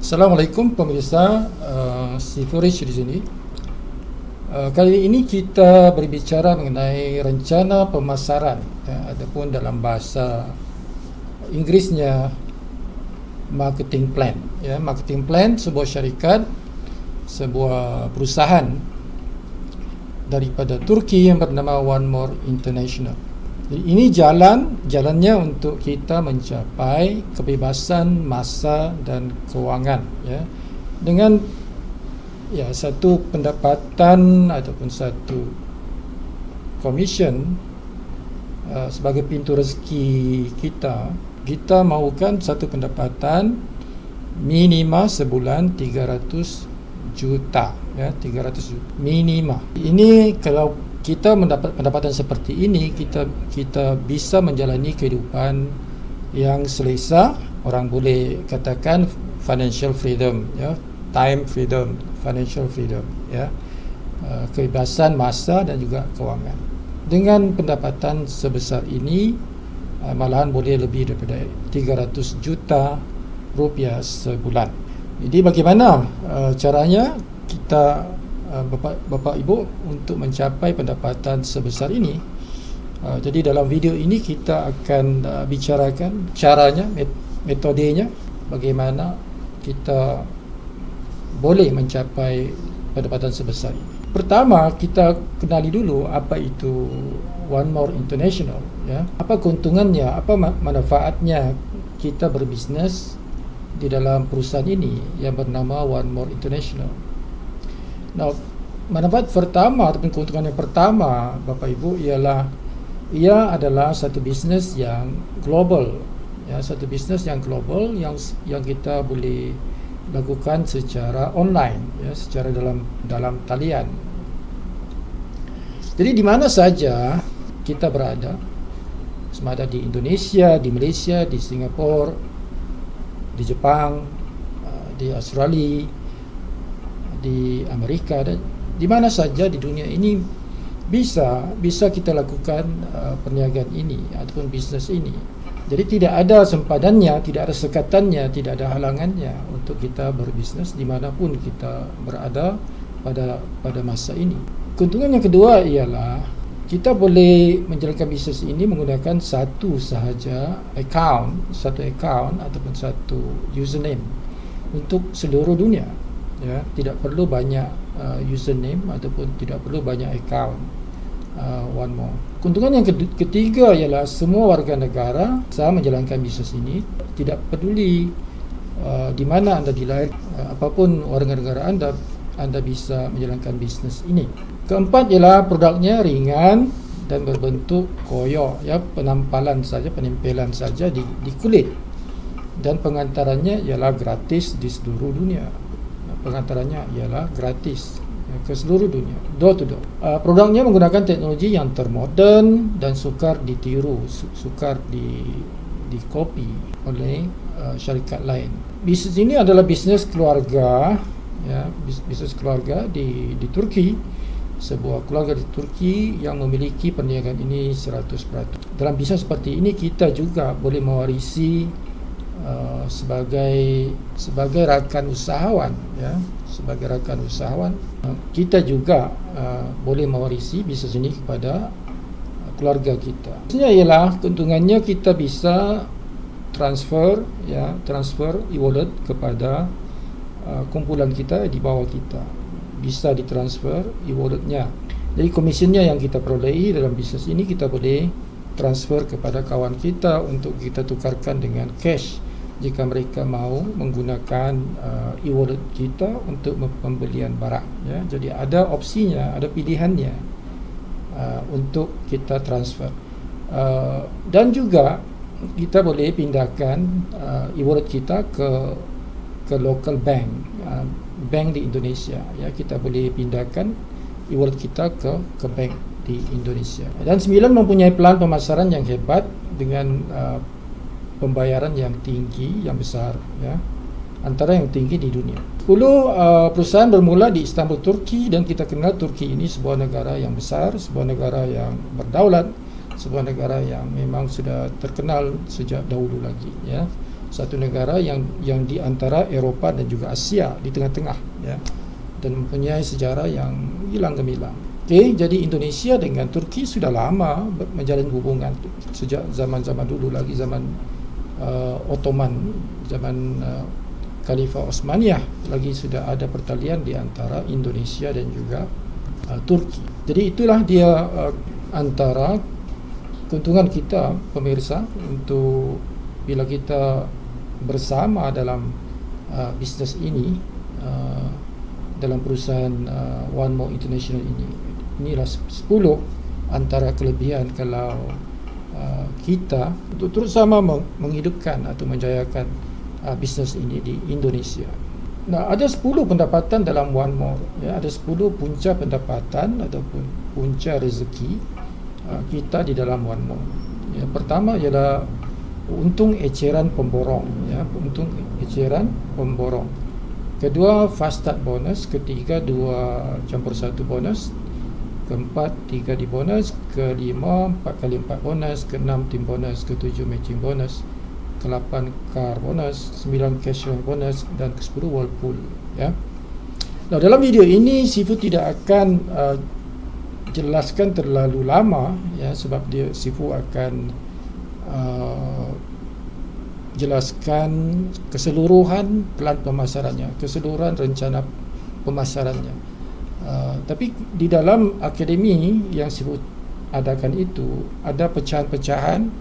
Assalamualaikum pemirsa, si Furish di sini. Kali ini kita berbicara mengenai rencana pemasaran, ya, ataupun dalam bahasa Inggrisnya marketing plan. Ya, marketing plan sebuah syarikat, sebuah perusahaan daripada Turki yang bernama One More International. Jadi ini jalannya untuk kita mencapai kebebasan masa dan kewangan, ya, dengan satu pendapatan ataupun satu commission sebagai pintu rezeki kita mahukan satu pendapatan minima sebulan 300 juta, ya, 300 juta minima. Ini kalau kita mendapat pendapatan seperti ini, kita bisa menjalani kehidupan yang selesa. Orang boleh katakan financial freedom, ya, time freedom, financial freedom, ya, kebebasan masa dan juga kewangan. Dengan pendapatan sebesar ini, malahan boleh lebih daripada 300 juta rupiah sebulan. Jadi bagaimana caranya kita Bapak Ibu untuk mencapai pendapatan sebesar ini? Jadi dalam video ini kita akan bicarakan caranya, metodenya, bagaimana kita boleh mencapai pendapatan sebesar ini. Pertama, kita kenali dulu apa itu One More International, ya. Apa keuntungannya, apa manfaatnya kita berbisnes di dalam perusahaan ini yang bernama One More International. Nah, manfaat pertama ataupun keuntungan yang pertama, Bapak Ibu, ialah ia adalah satu bisnes yang global, ya, satu bisnes yang global yang kita boleh lakukan secara online, ya, secara dalam talian. Jadi di mana saja kita berada, sama ada di Indonesia, di Malaysia, di Singapura, di Jepang, di Australia, di Amerika, dan di mana saja di dunia ini bisa kita lakukan perniagaan ini ataupun bisnes ini. Jadi tidak ada sempadannya, tidak ada sekatannya, tidak ada halangannya untuk kita berbisnes dimanapun kita berada pada masa ini. Keuntungan yang kedua ialah kita boleh menjalankan bisnes ini menggunakan satu account ataupun satu username untuk seluruh dunia. Ya, tidak perlu banyak username ataupun tidak perlu banyak account. One more. Keuntungan yang ketiga ialah semua warga negara bisa menjalankan bisnes ini, tidak peduli di mana anda dilahir, apapun warga negara anda bisa menjalankan bisnes ini. Keempat ialah produknya ringan dan berbentuk koyo, ya, penempelan saja di kulit, dan pengantarannya ialah gratis di seluruh dunia. Pengantarannya ialah gratis ke seluruh dunia, door to door. Produknya menggunakan teknologi yang termoden dan sukar ditiru, sukar dikopi oleh syarikat lain. Bisnes ini adalah bisnes keluarga, ya, bisnes keluarga di Turki. Sebuah keluarga di Turki yang memiliki perniagaan ini 100%. Dalam bisnes seperti ini kita juga boleh mewarisi sebagai rakan usahawan, ya, sebagai rakan usahawan kita juga boleh mewarisi bisnes ini kepada keluarga kita. Maksudnya ialah keuntungannya kita bisa transfer e-wallet kepada kumpulan kita di bawah kita, bisa ditransfer e-walletnya. Jadi komisinya yang kita perolehi dalam bisnes ini kita boleh transfer kepada kawan kita untuk kita tukarkan dengan cash jika mereka mahu menggunakan e-wallet kita untuk pembelian barang, ya. Jadi ada opsinya, ada pilihannya untuk kita transfer, dan juga kita boleh pindahkan e-wallet kita ke local bank di Indonesia, ya. Kita boleh pindahkan e-wallet kita ke bank di Indonesia. Dan 9 mempunyai pelan pemasaran yang hebat dengan pembayaran yang tinggi, yang besar, ya, antara yang tinggi di dunia. 10 perusahaan bermula di Istanbul, Turki, dan kita kenal Turki ini sebuah negara yang besar, sebuah negara yang berdaulat, sebuah negara yang memang sudah terkenal sejak dahulu lagi, ya. satu negara yang di antara Eropah dan juga Asia, di tengah-tengah, ya, dan mempunyai sejarah yang hilang gemilang. Okey, jadi Indonesia dengan Turki sudah lama menjalin hubungan sejak zaman-zaman dulu lagi, zaman Ottoman, zaman Khalifah Osmaniyah lagi sudah ada pertalian di antara Indonesia dan juga Turki. Jadi itulah dia antara keuntungan kita pemirsa untuk bila kita bersama dalam bisnes ini, dalam perusahaan One More International ini. Inilah 10 antara kelebihan kalau kita untuk terus sama menghidupkan atau menjayakan bisnes ini di Indonesia. Nah, ada 10 pendapatan dalam One More, ya, ada 10 punca pendapatan ataupun punca rezeki kita di dalam One More. Ya, pertama ialah untung eceran pemborong, ya, untung eceran pemborong. Kedua, fast start bonus. Ketiga, 2+1 bonus. Keempat, 3 di bonus. Kelima, 4x4 bonus. Keenam, tim bonus. Ketujuh, matching bonus. Ke-8 car bonus, 9 cash bonus, dan ke-10 whirlpool, ya. Nah, dalam video ini Sifu tidak akan jelaskan terlalu lama, ya, sebab Sifu akan jelaskan keseluruhan plan pemasarannya, keseluruhan rencana pemasarannya. Tapi di dalam akademi yang Sifu adakan itu ada pecahan-pecahan.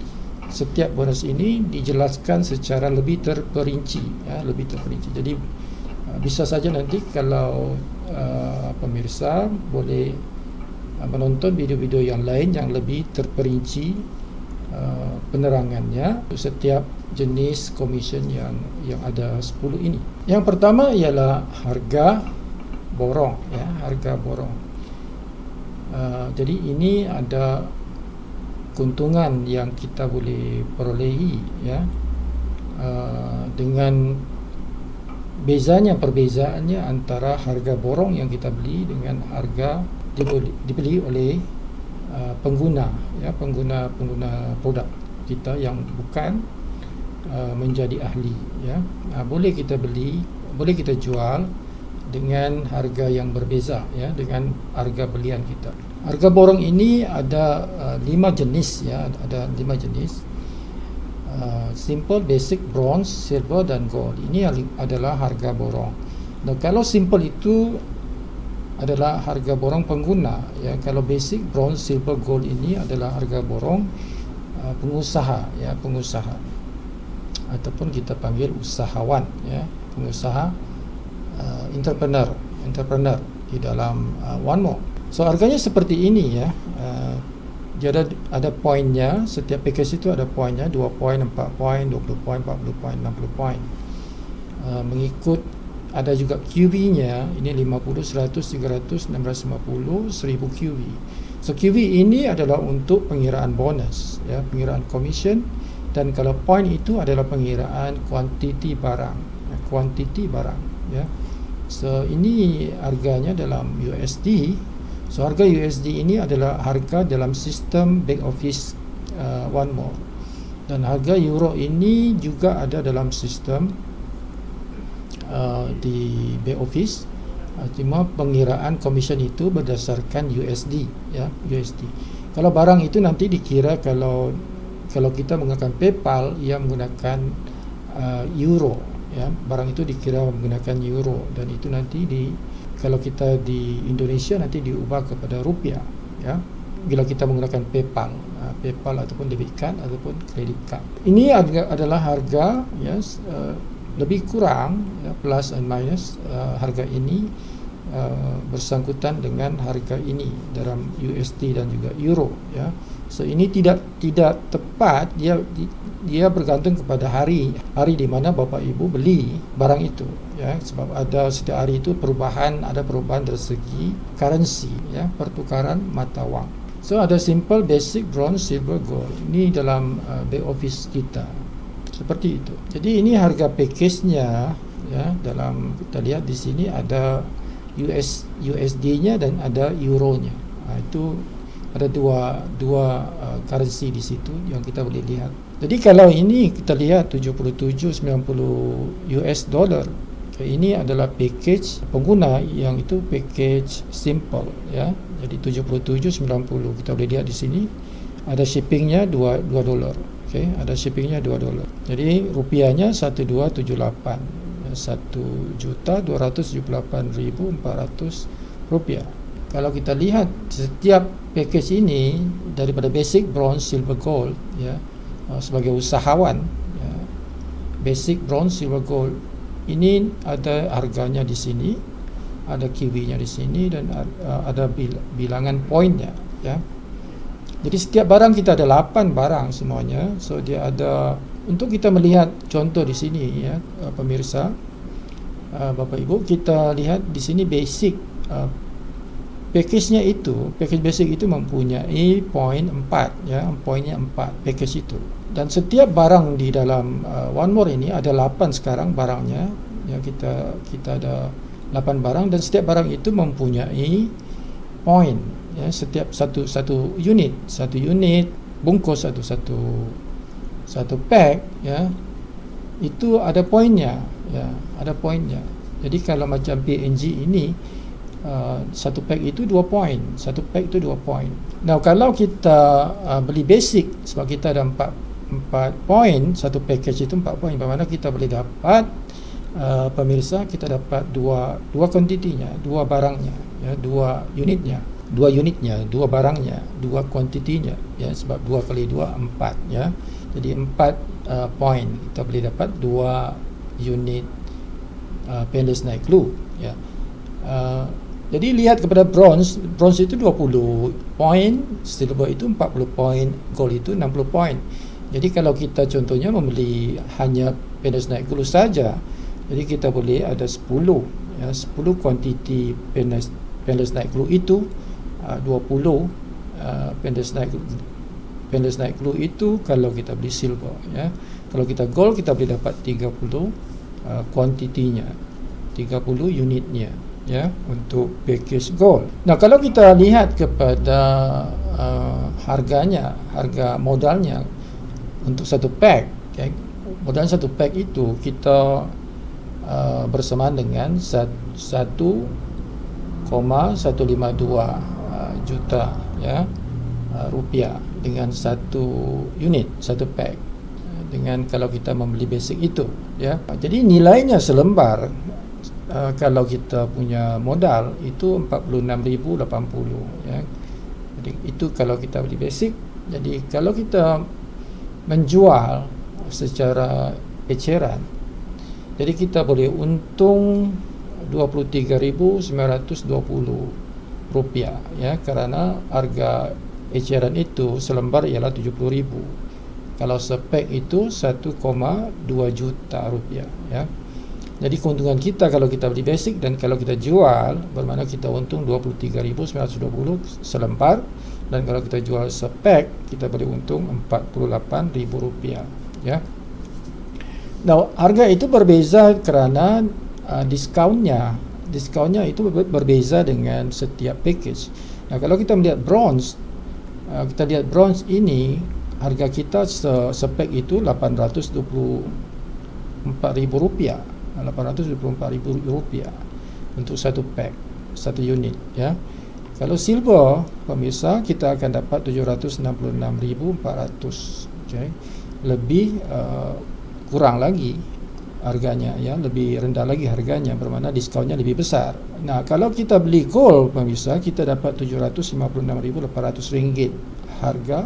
Setiap bonus ini dijelaskan secara lebih terperinci, ya, lebih terperinci. Jadi bisa saja nanti kalau pemirsa boleh menonton video-video yang lain yang lebih terperinci penerangannya setiap jenis komisen yang ada 10 ini. Yang pertama ialah harga borong, ya, harga borong. Jadi ini ada keuntungan yang kita boleh perolehi, ya, dengan perbezaannya antara harga borong yang kita beli dengan harga dibeli oleh pengguna, ya, pengguna produk kita yang bukan menjadi ahli, ya. Boleh kita beli, boleh kita jual dengan harga yang berbeza, ya, dengan harga belian kita. Harga borong ini ada 5 jenis, ya, ada 5 jenis. Simple, basic, bronze, silver dan gold. Ini adalah harga borong. Nah, kalau simple itu adalah harga borong pengguna, ya. Kalau basic, bronze, silver, gold ini adalah harga borong pengusaha, ya, pengusaha. Ataupun kita panggil usahawan, ya, pengusaha, entrepreneur di dalam One More. So harganya seperti ini, ya. Dia ada poinnya. Setiap package itu ada poinnya, 2 poin, 4 poin, 20 poin, 40 poin, 60 poin. Mengikut ada juga QV-nya. Ini 50, 100, 300, 650, 1000 QV. So QV ini adalah untuk pengiraan bonus, ya, pengiraan commission, dan kalau poin itu adalah pengiraan kuantiti barang, ya. So ini harganya dalam USD. So harga USD ini adalah harga dalam sistem back office One More, dan harga euro ini juga ada dalam sistem di back office. Cuma pengiraan komisen itu berdasarkan USD, ya, USD. Kalau barang itu nanti dikira, kalau kita menggunakan PayPal, ia menggunakan euro, ya, barang itu dikira menggunakan euro, dan itu nanti kalau kita di Indonesia nanti diubah kepada rupiah, ya, bila kita menggunakan PayPal ataupun debit card ataupun credit card. Ini adalah harga, ya, lebih kurang, ya, plus and minus harga ini bersangkutan dengan harga ini dalam USD dan juga euro, ya. So ini tidak tepat, dia bergantung kepada hari di mana Bapak Ibu beli barang itu, ya, sebab ada setiap hari itu ada perubahan dari segi currency, ya, pertukaran mata wang. So ada simple, basic, bronze, silver, gold. Ini dalam back office kita seperti itu. Jadi ini harga package-nya, ya, dalam kita lihat di sini ada USD-nya dan ada euro-nya. Itu ada dua currency di situ yang kita boleh lihat. Jadi kalau ini kita lihat 77.90 US dollar. Okay, ini adalah package pengguna yang itu package simple ya. Jadi 77.90 kita boleh lihat di sini ada shippingnya 2 dolar. Okay, ada shippingnya 2 dolar. Jadi rupiahnya 1278. 1.278.400 rupiah. Kalau kita lihat setiap package ini daripada basic, bronze, silver, gold ya, sebagai usahawan ya, basic, bronze, silver, gold ini ada harganya di sini, ada kiwinya di sini dan ada bilangan poinnya ya. Jadi setiap barang kita ada 8 barang semuanya. So dia ada, untuk kita melihat contoh di sini ya, pemirsa, Bapak Ibu, kita lihat di sini basic package-nya itu, package basic itu mempunyai poin 4 ya, poinnya 4 package itu. Dan setiap barang di dalam One More ini ada 8 sekarang barangnya ya, kita ada 8 barang dan setiap barang itu mempunyai poin ya, setiap satu unit bungkus satu pack ya, itu ada poinnya ya, ada poinnya. Jadi kalau macam PNG ini satu pack itu 2 poin, satu pack itu 2 poin. Nah, kalau kita beli basic, sebab kita ada 4 poin, satu package itu 4 poin, bermakna kita boleh dapat pemirsa, kita dapat dua kuantitinya, 2 barangnya ya, 2 unitnya, 2 barangnya, 2 kuantitinya ya, sebab 2 kali 2 4 ya. Jadi 4 poin kita boleh dapat 2 unit painless night glue ya. Jadi lihat kepada bronze itu 20 poin, silver itu 40 poin, gold itu 60 poin. Jadi kalau kita contohnya membeli hanya painless night glue saja, jadi kita boleh ada 10 ya, 10 kuantiti painless night glue itu 20 painless night glue itu kalau kita beli silver ya. Kalau kita gold kita boleh dapat 30 kuantitinya, 30 unitnya ya, untuk package gold. Nah, kalau kita lihat kepada harganya, harga modalnya untuk satu pack okay, modal satu pack itu kita bersamaan dengan 1,152 juta ya, rupiah dengan satu unit, satu pack, dengan kalau kita membeli basic itu ya. Jadi nilainya selembar kalau kita punya modal itu 46.080 ya. Jadi itu kalau kita beli basic. Jadi kalau kita menjual secara eceran, jadi kita boleh untung 23.920 rupiah ya, karena harga eceran itu selembar ialah 70.000. Kalau sepek itu 1,2 juta rupiah ya. Jadi keuntungan kita kalau kita beli basic dan kalau kita jual, bermakna kita untung 23.920 selembar, dan kalau kita jual sepek kita boleh untung 48.000 rupiah ya. Nah, harga itu berbeza kerana diskonnya itu berbeza dengan setiap package. Nah, kalau kita melihat bronze, kita lihat bronze ini harga kita sepek itu 824.000 rupiah, 824.000 rupiah untuk satu pack, satu unit ya. Kalau silver, pemirsa, kita akan dapat 766.400 okay. Lebih kurang lagi harganya ya, lebih rendah lagi harganya, bermakna diskonnya lebih besar. Nah, kalau kita beli gold, pemirsa, kita dapat 756.800 ringgit harga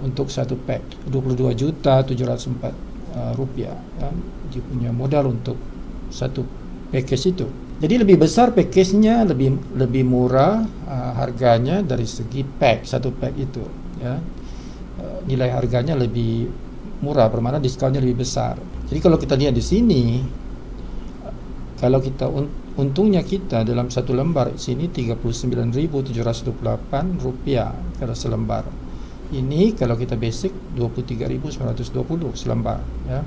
untuk satu pack, 22.704 rupiah ya, dia punya modal untuk satu package itu. Jadi lebih besar package-nya, lebih murah harganya dari segi pack, satu pack itu ya. Nilai harganya lebih murah, bermakna diskonnya lebih besar. Jadi kalau kita lihat di sini, kalau kita untungnya kita dalam satu lembar sini 39.728 rupiah kalau selembar. Ini kalau kita basic 23.920 selembar ya.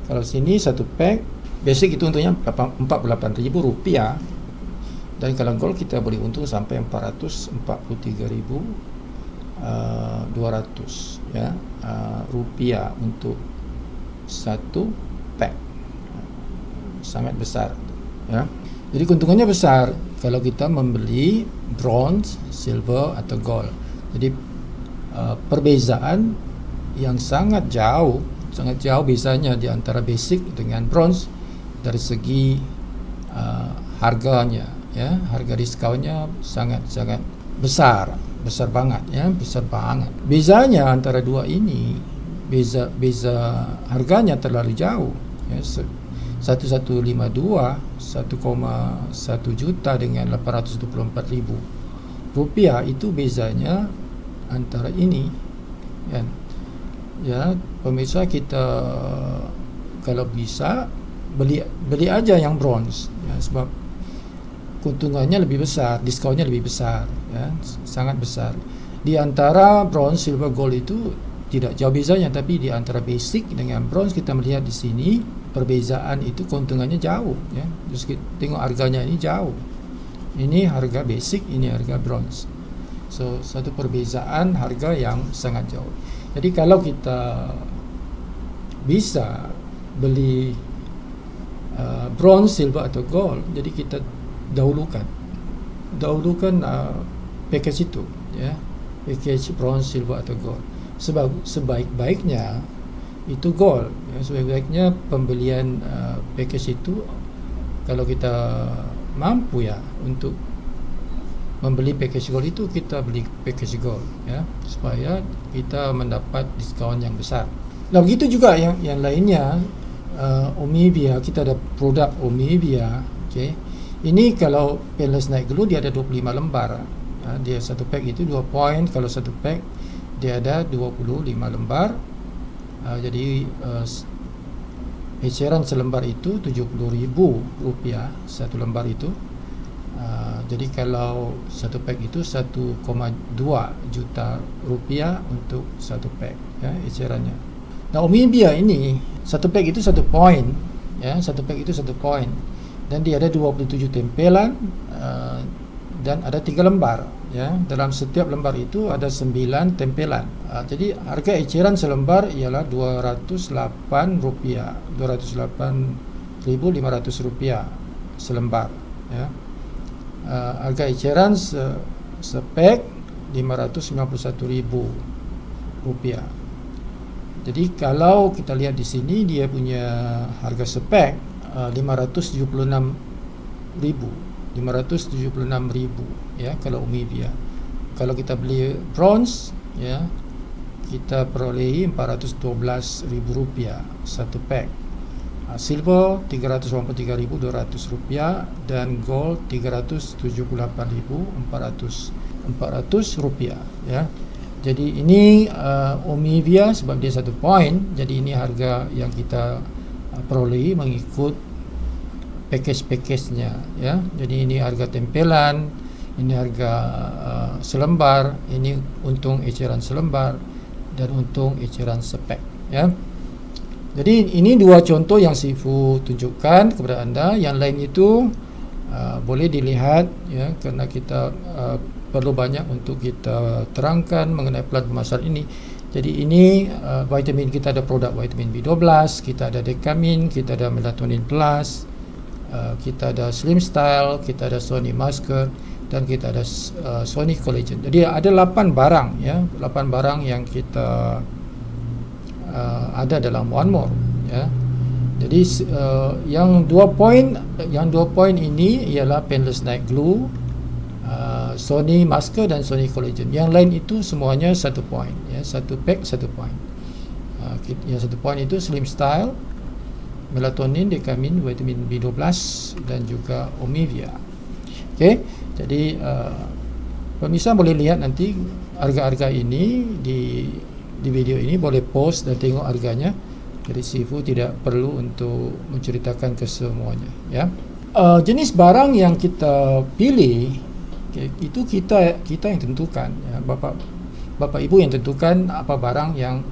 Kalau sini satu pack basic itu untungnya 48.000 rupiah, dan kalau gold kita boleh untung sampai 443.000 200 ya rupiah untuk satu pack. Sangat besar ya. Jadi keuntungannya besar kalau kita membeli bronze, silver atau gold. Jadi perbezaan yang sangat jauh biasanya di antara basic dengan bronze dari segi harganya ya, harga diskonnya sangat besar banget ya, besar banget. Bezanya antara dua ini, beza harganya terlalu jauh ya. 1152 1,1 juta dengan 824.000 rupiah, itu bezanya antara ini kan. Ya, pemirsa, kita kalau bisa beli aja yang bronze ya, sebab keuntungannya lebih besar, diskonnya lebih besar ya, sangat besar. Di antara bronze, silver, gold itu tidak jauh bezanya, tapi di antara basic dengan bronze kita melihat di sini perbezaan itu keuntungannya jauh ya. Terus kita tengok harganya ini jauh. Ini harga basic, ini harga bronze. So satu perbezaan harga yang sangat jauh. Jadi kalau kita bisa beli bronze, silver atau gold, jadi kita dahulukan package itu ya, package bronze, silver atau gold. Sebab sebaik-baiknya itu gold ya, sebaik-baiknya pembelian package itu kalau kita mampu ya untuk membeli package gold itu, kita beli package gold ya, supaya kita mendapat diskaun yang besar. Nah begitu juga yang lainnya. Omivia, kita ada produk Omivia. Okay. Ini kalau painless night glue dia ada 25 lembar ya, dia satu pack itu 2 poin. Kalau satu pack dia ada 25 lembar. Jadi eceran selembar itu Rp70.000 satu lembar itu. Jadi kalau satu pack itu 1,2 juta rupiah untuk satu pack ya, ecerannya. Nah Omivia ini satu pack itu 1 poin ya, satu pack itu 1 poin, dan dia ada 27 tempelan dan ada 3 lembar ya. Dalam setiap lembar itu ada 9 tempelan. Jadi harga eceran selembar ialah Rp208, Rp208.500 selembar ya. Harga eceran sepek Rp591.000. Jadi kalau kita lihat di sini dia punya harga spek 576.000 ya kalau Omivia. Kalau kita beli bronze ya, kita perolehi Rp412.000 satu pack. Silver Rp383.200 dan gold Rp378.400 ya. Jadi ini Omivia sebab dia 1 poin. Jadi ini harga yang kita perolehi mengikut package-nya ya. Jadi ini harga tempelan, ini harga selembar, ini untung eceran selembar, dan untung eceran spek ya. Jadi ini 2 contoh yang Sifu tunjukkan kepada anda. Yang lain itu boleh dilihat ya, karena kita perlu banyak untuk kita terangkan mengenai pelan pemasaran ini. Jadi ini vitamin, kita ada produk vitamin B12, kita ada Decamin, kita ada Melatonin Plus, kita ada Slim Style, kita ada Sony Masker, dan kita ada Sony Collagen. Jadi ada 8 barang ya, 8 barang yang kita ada dalam One More ya. Jadi yang 2 poin ini ialah painless night glue, Sony Masker dan Sony Collagen. Yang lain itu semuanya 1 poin ya, 1 pack 1 poin. Yang 1 poin itu Slim Style, Melatonin, Decamin, vitamin B12 dan juga Omivia. Okey, jadi pemirsa boleh lihat nanti harga-harga ini di video ini, boleh post dan tengok harganya. Jadi Sifu tidak perlu untuk menceritakan kesemuanya ya. Jenis barang yang kita pilih itu kita yang tentukan ya. Bapak Ibu yang tentukan apa barang yang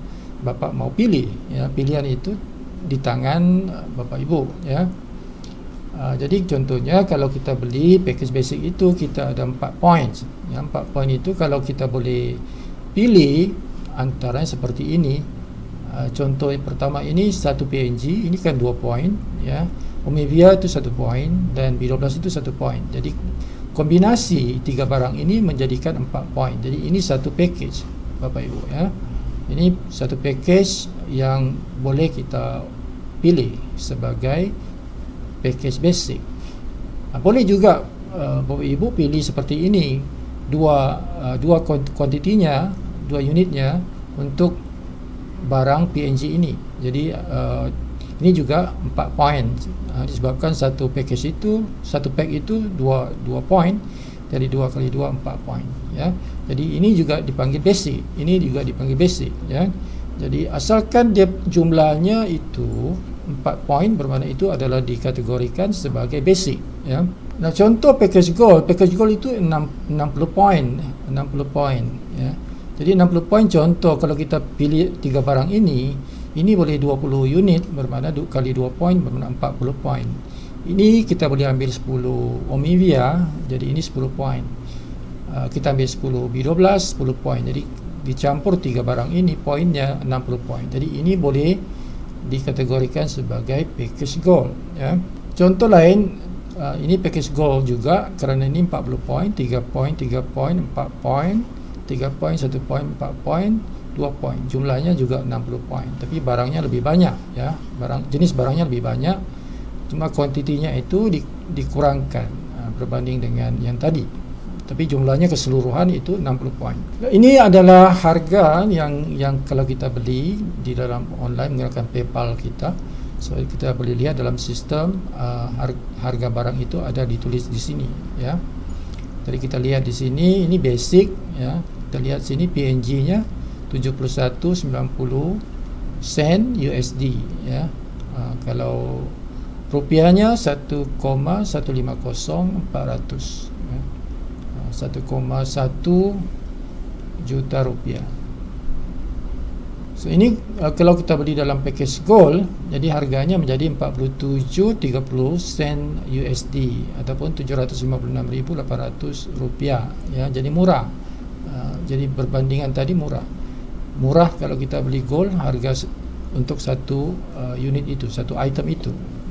Bapak mau pilih ya. Pilihan itu di tangan Bapak Ibu ya. Jadi contohnya kalau kita beli package basic itu kita ada 4 poin ya. 4 poin itu kalau kita boleh pilih antara seperti ini. Contoh yang pertama ini satu PNG, ini kan 2 poin ya. Omivia itu 1 poin dan B12 itu 1 poin. Jadi kombinasi 3 barang ini menjadikan 4 poin. Jadi ini satu package Bapak Ibu ya. Ini satu package yang boleh kita pilih sebagai package basic. Boleh juga Bapak Ibu pilih seperti ini, dua kuantitinya, 2 unitnya untuk barang PNG ini. Jadi ini juga 4 poin disebabkan satu package itu, satu pack itu 2 poin. Jadi 2 kali 2 4 poin ya. Jadi ini juga dipanggil basic, ini juga dipanggil basic ya. Jadi asalkan dia jumlahnya itu 4 poin, bermakna itu adalah dikategorikan sebagai basic ya. Nah, contoh package gold itu 60 poin, 60 poin ya. Jadi 60 poin contoh kalau kita pilih 3 barang ini boleh 20 unit, bermakna kali 2 poin bermakna 40 poin. Ini kita boleh ambil 10 Omivia, jadi ini 10 poin. Kita ambil 10 B12, 10 poin. Jadi dicampur 3 barang ini poinnya 60 poin. Jadi ini boleh dikategorikan sebagai package gold ya. Contoh lain, ini package gold juga kerana ini 40 poin, 3 poin, 3 poin, 4 poin, 3 poin, 1 poin, 4 poin, 2 poin. Jumlahnya juga 60 poin. Tapi barangnya lebih banyak ya. Jenis barangnya lebih banyak. Cuma kuantitinya itu dikurangkan berbanding dengan yang tadi. Tapi jumlahnya keseluruhan itu 60 poin. Ini adalah harga yang kalau kita beli di dalam online menggunakan PayPal kita. So kita boleh lihat dalam sistem harga barang itu ada ditulis di sini ya. Jadi kita lihat di sini ini basic ya. Kita lihat sini PNG-nya 71.90 sen USD ya. Kalau rupiahnya 1,150 400 ya. 1,1 juta rupiah. So ini kalau kita beli dalam package gold, jadi harganya menjadi 47.30 sen USD ataupun 756.800 rupiah ya. Jadi murah. Jadi berbandingan tadi murah kalau kita beli gold, harga untuk satu unit itu, satu item itu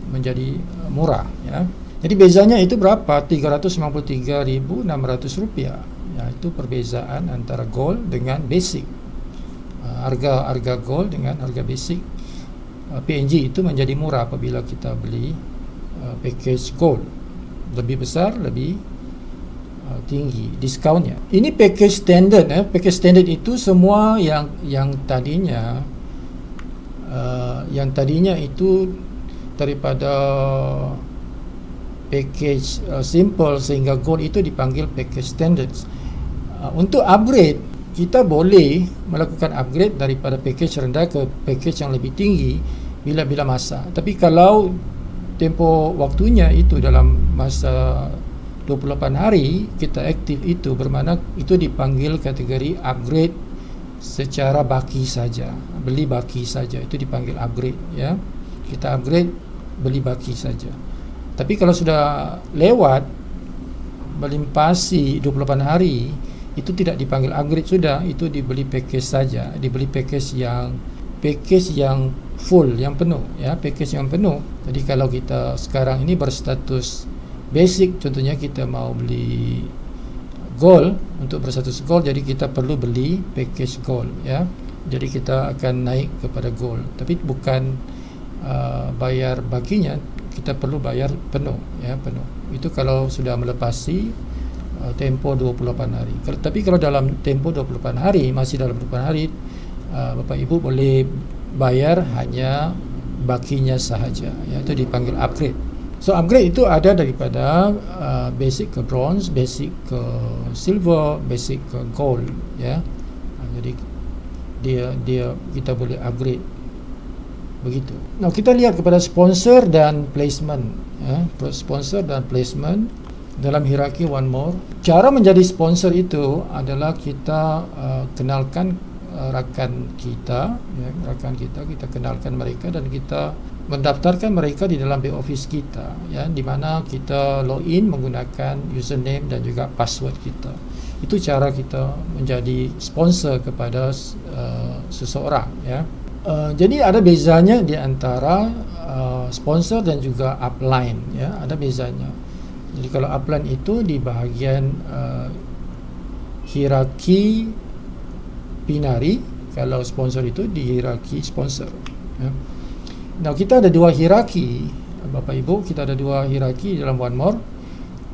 menjadi murah ya. Jadi bezanya itu berapa? 353.600 rupiah ya. Itu perbezaan antara gold dengan basic. Harga gold dengan harga basic PNG itu menjadi murah apabila kita beli package gold. Lebih besar, lebih tinggi diskaunnya. Ini package standard package standard itu semua yang tadinya itu daripada package simple sehingga gold itu dipanggil package standard. Untuk upgrade, kita boleh melakukan upgrade daripada package rendah ke package yang lebih tinggi bila masa. Tapi kalau tempoh waktunya itu dalam masa 28 hari kita aktif itu, bermakna itu dipanggil kategori upgrade secara baki saja, beli baki saja, itu dipanggil upgrade ya. Kita upgrade beli baki saja. Tapi kalau sudah lewat melimpasi 28 hari, itu tidak dipanggil upgrade sudah, itu dibeli package saja, dibeli package yang full, yang penuh ya, package yang penuh. Jadi kalau kita sekarang ini berstatus basic, contohnya kita mau beli gold, untuk berstatus gold, jadi kita perlu beli package gold ya. Jadi kita akan naik kepada gold, tapi bukan bayar baginya, kita perlu bayar penuh ya, penuh. Itu kalau sudah melepasi tempoh 28 hari. Tapi kalau dalam tempoh 28 hari, masih dalam 28 hari, Bapak Ibu boleh bayar hanya bakinya sahaja ya, itu dipanggil upgrade. So upgrade itu ada daripada basic ke bronze, basic ke silver, basic ke gold ya. Jadi dia kita boleh upgrade begitu. Nah, kita lihat kepada sponsor dan placement ya. Sponsor dan placement dalam hierarki one more. Cara menjadi sponsor itu adalah kita kenalkan rakan kita ya, kita kenalkan mereka dan kita mendaftarkan mereka di dalam back office kita ya, di mana kita login menggunakan username dan juga password kita. Itu cara kita menjadi sponsor kepada seseorang, ya. Jadi ada bezanya di antara sponsor dan juga upline, ya, ada bezanya. Jadi kalau upline itu di bahagian hierarki binari, kalau sponsor itu di hierarki sponsor, ya. Nah, kita ada dua hierarki, Bapak Ibu, kita ada dua hierarki dalam One More.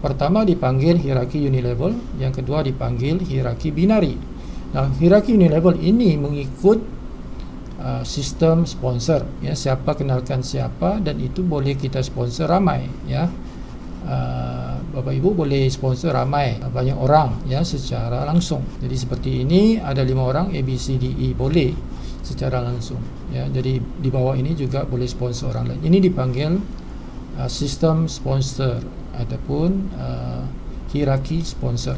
Pertama dipanggil hierarki unilevel, yang kedua dipanggil hierarki binari. Nah, hierarki unilevel ini mengikut sistem sponsor, ya, siapa kenalkan siapa, dan itu boleh kita sponsor ramai, ya. Bapak Ibu boleh sponsor ramai, banyak orang, ya, secara langsung. Jadi seperti ini ada 5 orang A, B, C, D, E boleh secara langsung, ya. Jadi di bawah ini juga boleh sponsor orang lain. Ini dipanggil sistem sponsor ataupun hierarki sponsor.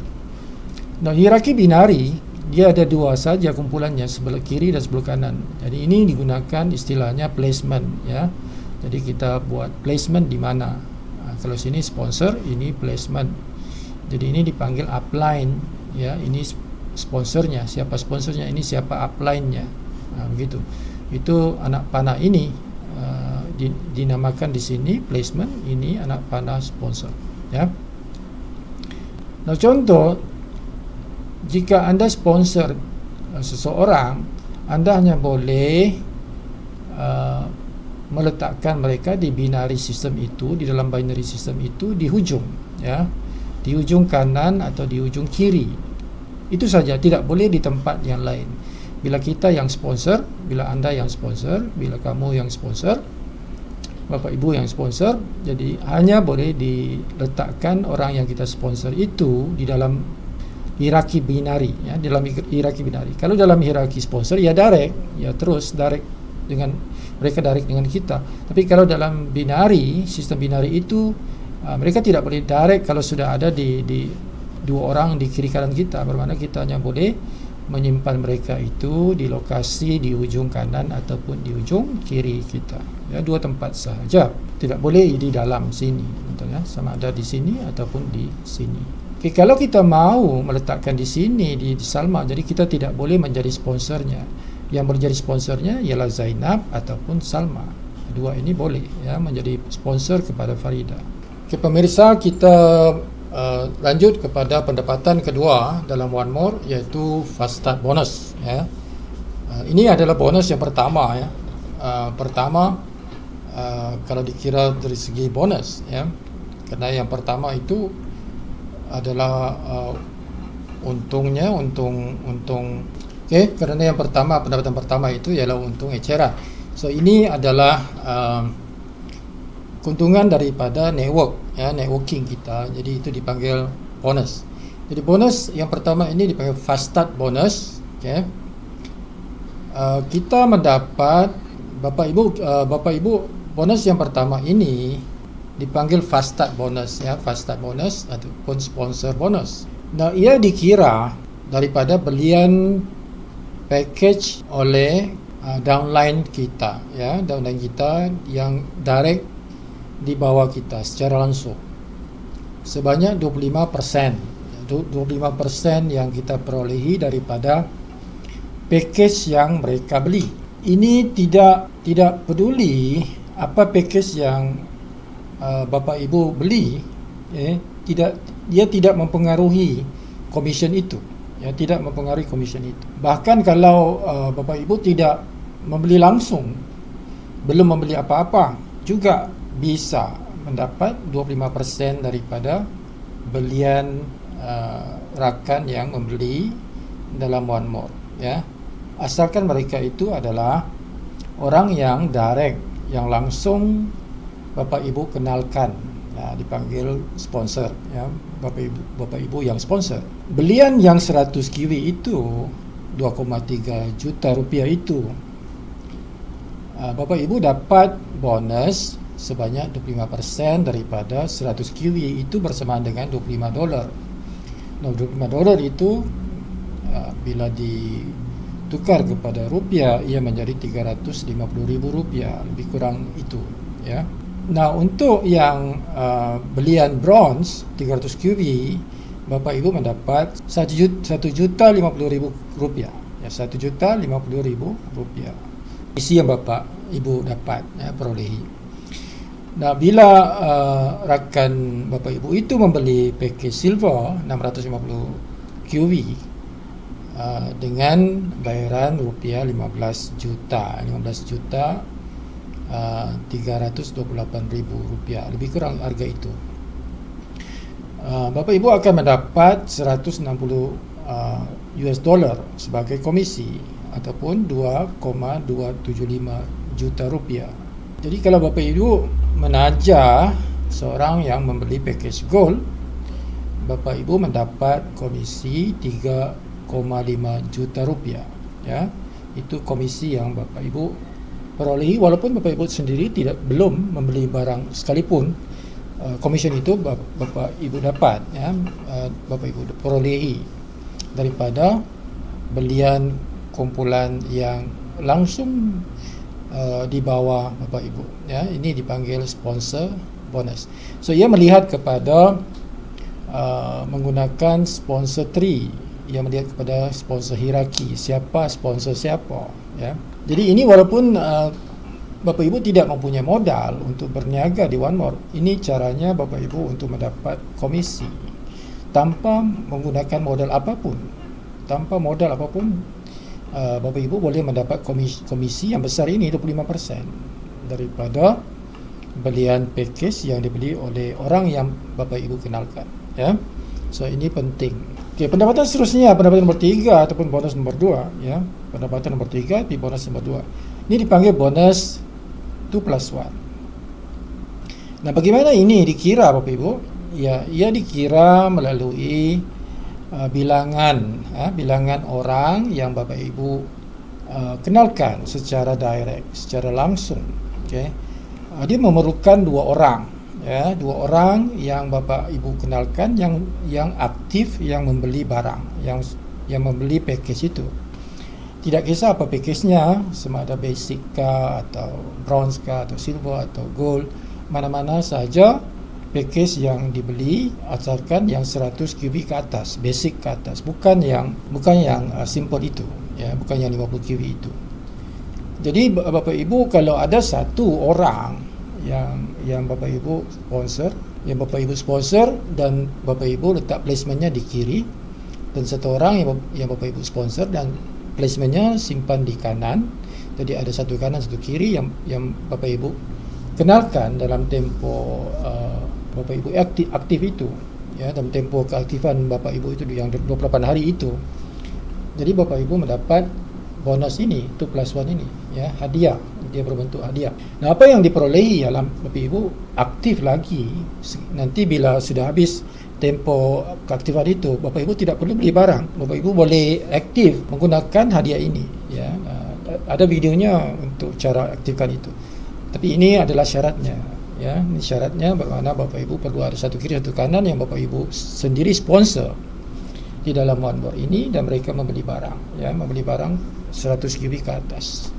Nah, hierarki binari dia ada dua saja kumpulannya, sebelah kiri dan sebelah kanan. Jadi ini digunakan istilahnya placement, ya. Jadi kita buat placement di mana. Kalau sini sponsor, ini placement. Jadi ini dipanggil upline, ya. Ini sponsornya, siapa sponsornya, ini siapa upline-nya. Begitu. Itu anak panah ini dinamakan di sini placement, ini anak panah sponsor, ya. Nah, contoh, jika Anda sponsor seseorang, Anda hanya boleh meletakkan mereka di binary system itu, di dalam binary system itu di hujung, ya, di ujung kanan atau di ujung kiri. Itu saja, tidak boleh di tempat yang lain. Bila kita yang sponsor, bila Anda yang sponsor, bila kamu yang sponsor, Bapak Ibu yang sponsor, jadi hanya boleh diletakkan orang yang kita sponsor itu di dalam hierarki binari, ya, dalam hierarki binari. Kalau dalam hierarki sponsor, ya direct, ya terus direct dengan mereka, direct dengan kita. Tapi kalau dalam binari, sistem binari itu mereka tidak boleh direct kalau sudah ada di dua orang di kiri kanan kita, bermakna kita hanya boleh menyimpan mereka itu di lokasi di ujung kanan ataupun di ujung kiri kita, ya, dua tempat sahaja, tidak boleh di dalam sini, ya, sama ada di sini ataupun di sini. Okay, kalau kita mau meletakkan di sini di Salma, jadi kita tidak boleh menjadi sponsornya. Yang boleh jadi sponsornya ialah Zainab ataupun Salma. Dua ini boleh, ya, menjadi sponsor kepada Farida. Okay, pemirsa, kita lanjut kepada pendapatan kedua dalam One More, iaitu Fast Start Bonus, ya. Ini adalah bonus yang pertama, ya. Pertama, kalau dikira dari segi bonus, ya, karena yang pertama itu adalah untungnya, untung. Okey, kerana yang pertama, pendapatan pertama itu ialah untung eceran. So ini adalah keuntungan daripada network, ya, networking kita. Jadi itu dipanggil bonus. Jadi bonus yang pertama ini dipanggil Fast Start Bonus. Okey. Kita mendapat Bapak Ibu bonus yang pertama ini dipanggil Fast Start Bonus, ya, Fast Start Bonus ataupun sponsor bonus. Nah, ia dikira daripada belian package oleh downline kita, ya, downline kita yang direct di bawah kita secara langsung, sebanyak 25%. 25% yang kita perolehi daripada package yang mereka beli. Ini tidak peduli apa package yang Bapak Ibu beli, dia tidak mempengaruhi komisen itu, ya, tidak mempengaruhi komisen itu. Bahkan kalau Bapak Ibu tidak membeli langsung, belum membeli apa-apa, juga bisa mendapat 25% daripada belian rakan yang membeli dalam One More, ya. Asalkan mereka itu adalah orang yang direct, yang langsung Bapak Ibu kenalkan, ya, dipanggil sponsor, ya, Bapak Ibu yang sponsor. Belian yang 100 kiwi itu 2,3 juta rupiah itu, Bapak Ibu dapat bonus sebanyak 25% daripada 100 kiwi itu bersamaan dengan $25. Nah, $25 itu bila ditukar kepada rupiah, ia menjadi Rp350,000, lebih kurang itu, ya. Nah, untuk yang belian bronze 300 kiwi, Bapak Ibu mendapat Rp1.050.000, ya, Rp1.050.000 isi yang Bapak Ibu dapat, ya, perolehi. Nah, bila rakan Bapak Ibu itu membeli package silver 650 QV dengan bayaran rupiah 15 juta 328.000 rupiah, lebih kurang harga itu. Bapak Ibu akan mendapat 160 US dollar sebagai komisi ataupun 2,275 juta rupiah. Jadi kalau Bapak Ibu menaja seorang yang membeli package gold, Bapak Ibu mendapat komisi 3,5 juta rupiah, ya. Itu komisi yang Bapak Ibu perolehi walaupun Bapak Ibu sendiri belum membeli barang sekalipun. Komisen itu Bapak Ibu dapat, ya, Bapak Ibu perolehi daripada belian kumpulan yang langsung di bawah Bapak Ibu, ya. Ini dipanggil sponsor bonus. So ia melihat kepada menggunakan sponsor tree, ia melihat kepada sponsor hierarki, siapa sponsor siapa, ya. Jadi ini walaupun Bapak Ibu tidak mempunyai modal untuk berniaga di One More, ini caranya Bapak Ibu untuk mendapat komisi tanpa menggunakan modal apapun. Tanpa modal apapun, Bapak Ibu boleh mendapat komisi yang besar ini, 25% daripada belian package yang dibeli oleh orang yang Bapak Ibu kenalkan, ya. So ini penting. Okey, pendapatan seterusnya, pendapatan nombor 3 ataupun bonus nombor 2, ya. Pendapatan nombor 3 di bonus nombor 2. Ini dipanggil bonus 2+1. Nah, bagaimana ini dikira Bapak Ibu? Ya, ia dikira melalui bilangan orang yang Bapak Ibu kenalkan secara direct, secara langsung. Okey. Dia memerlukan 2 orang, ya, 2 orang yang Bapak Ibu kenalkan yang aktif, yang membeli barang, yang membeli package itu. Tidak kisah apa package-nya, sama ada basic kah atau bronze kah atau silver atau gold, mana-mana saja package yang dibeli asalkan yang 100 QV ke atas, basic ke atas, bukan yang simple itu, ya, bukan yang 50 QV itu. Jadi Bapak Ibu kalau ada satu orang yang Bapak Ibu sponsor dan Bapak Ibu letak placementnya di kiri, dan satu orang yang Bapak Ibu sponsor dan placementnya simpan di kanan. Jadi ada satu kanan satu kiri yang Bapak Ibu kenalkan dalam tempo Bapak Ibu aktif itu, ya, dalam tempo keaktifan Bapak Ibu itu yang 28 hari itu. Jadi Bapak Ibu mendapat bonus ini, 2+1 ini, ya, hadiah, dia berbentuk hadiah. Nah, apa yang diperolehi dalam Bapak Ibu aktif lagi, nanti bila sudah habis tempo keaktifan itu, Bapak Ibu tidak perlu beli barang, Bapak Ibu boleh aktif menggunakan hadiah ini, ya. Ada videonya untuk cara aktifkan itu. Tapi ini adalah syaratnya, ya. Ini syaratnya bermakna Bapak Ibu perlu ada satu kiri satu kanan yang Bapak Ibu sendiri sponsor di dalam One More ini, dan mereka membeli barang, ya, membeli barang 100 QV ke atas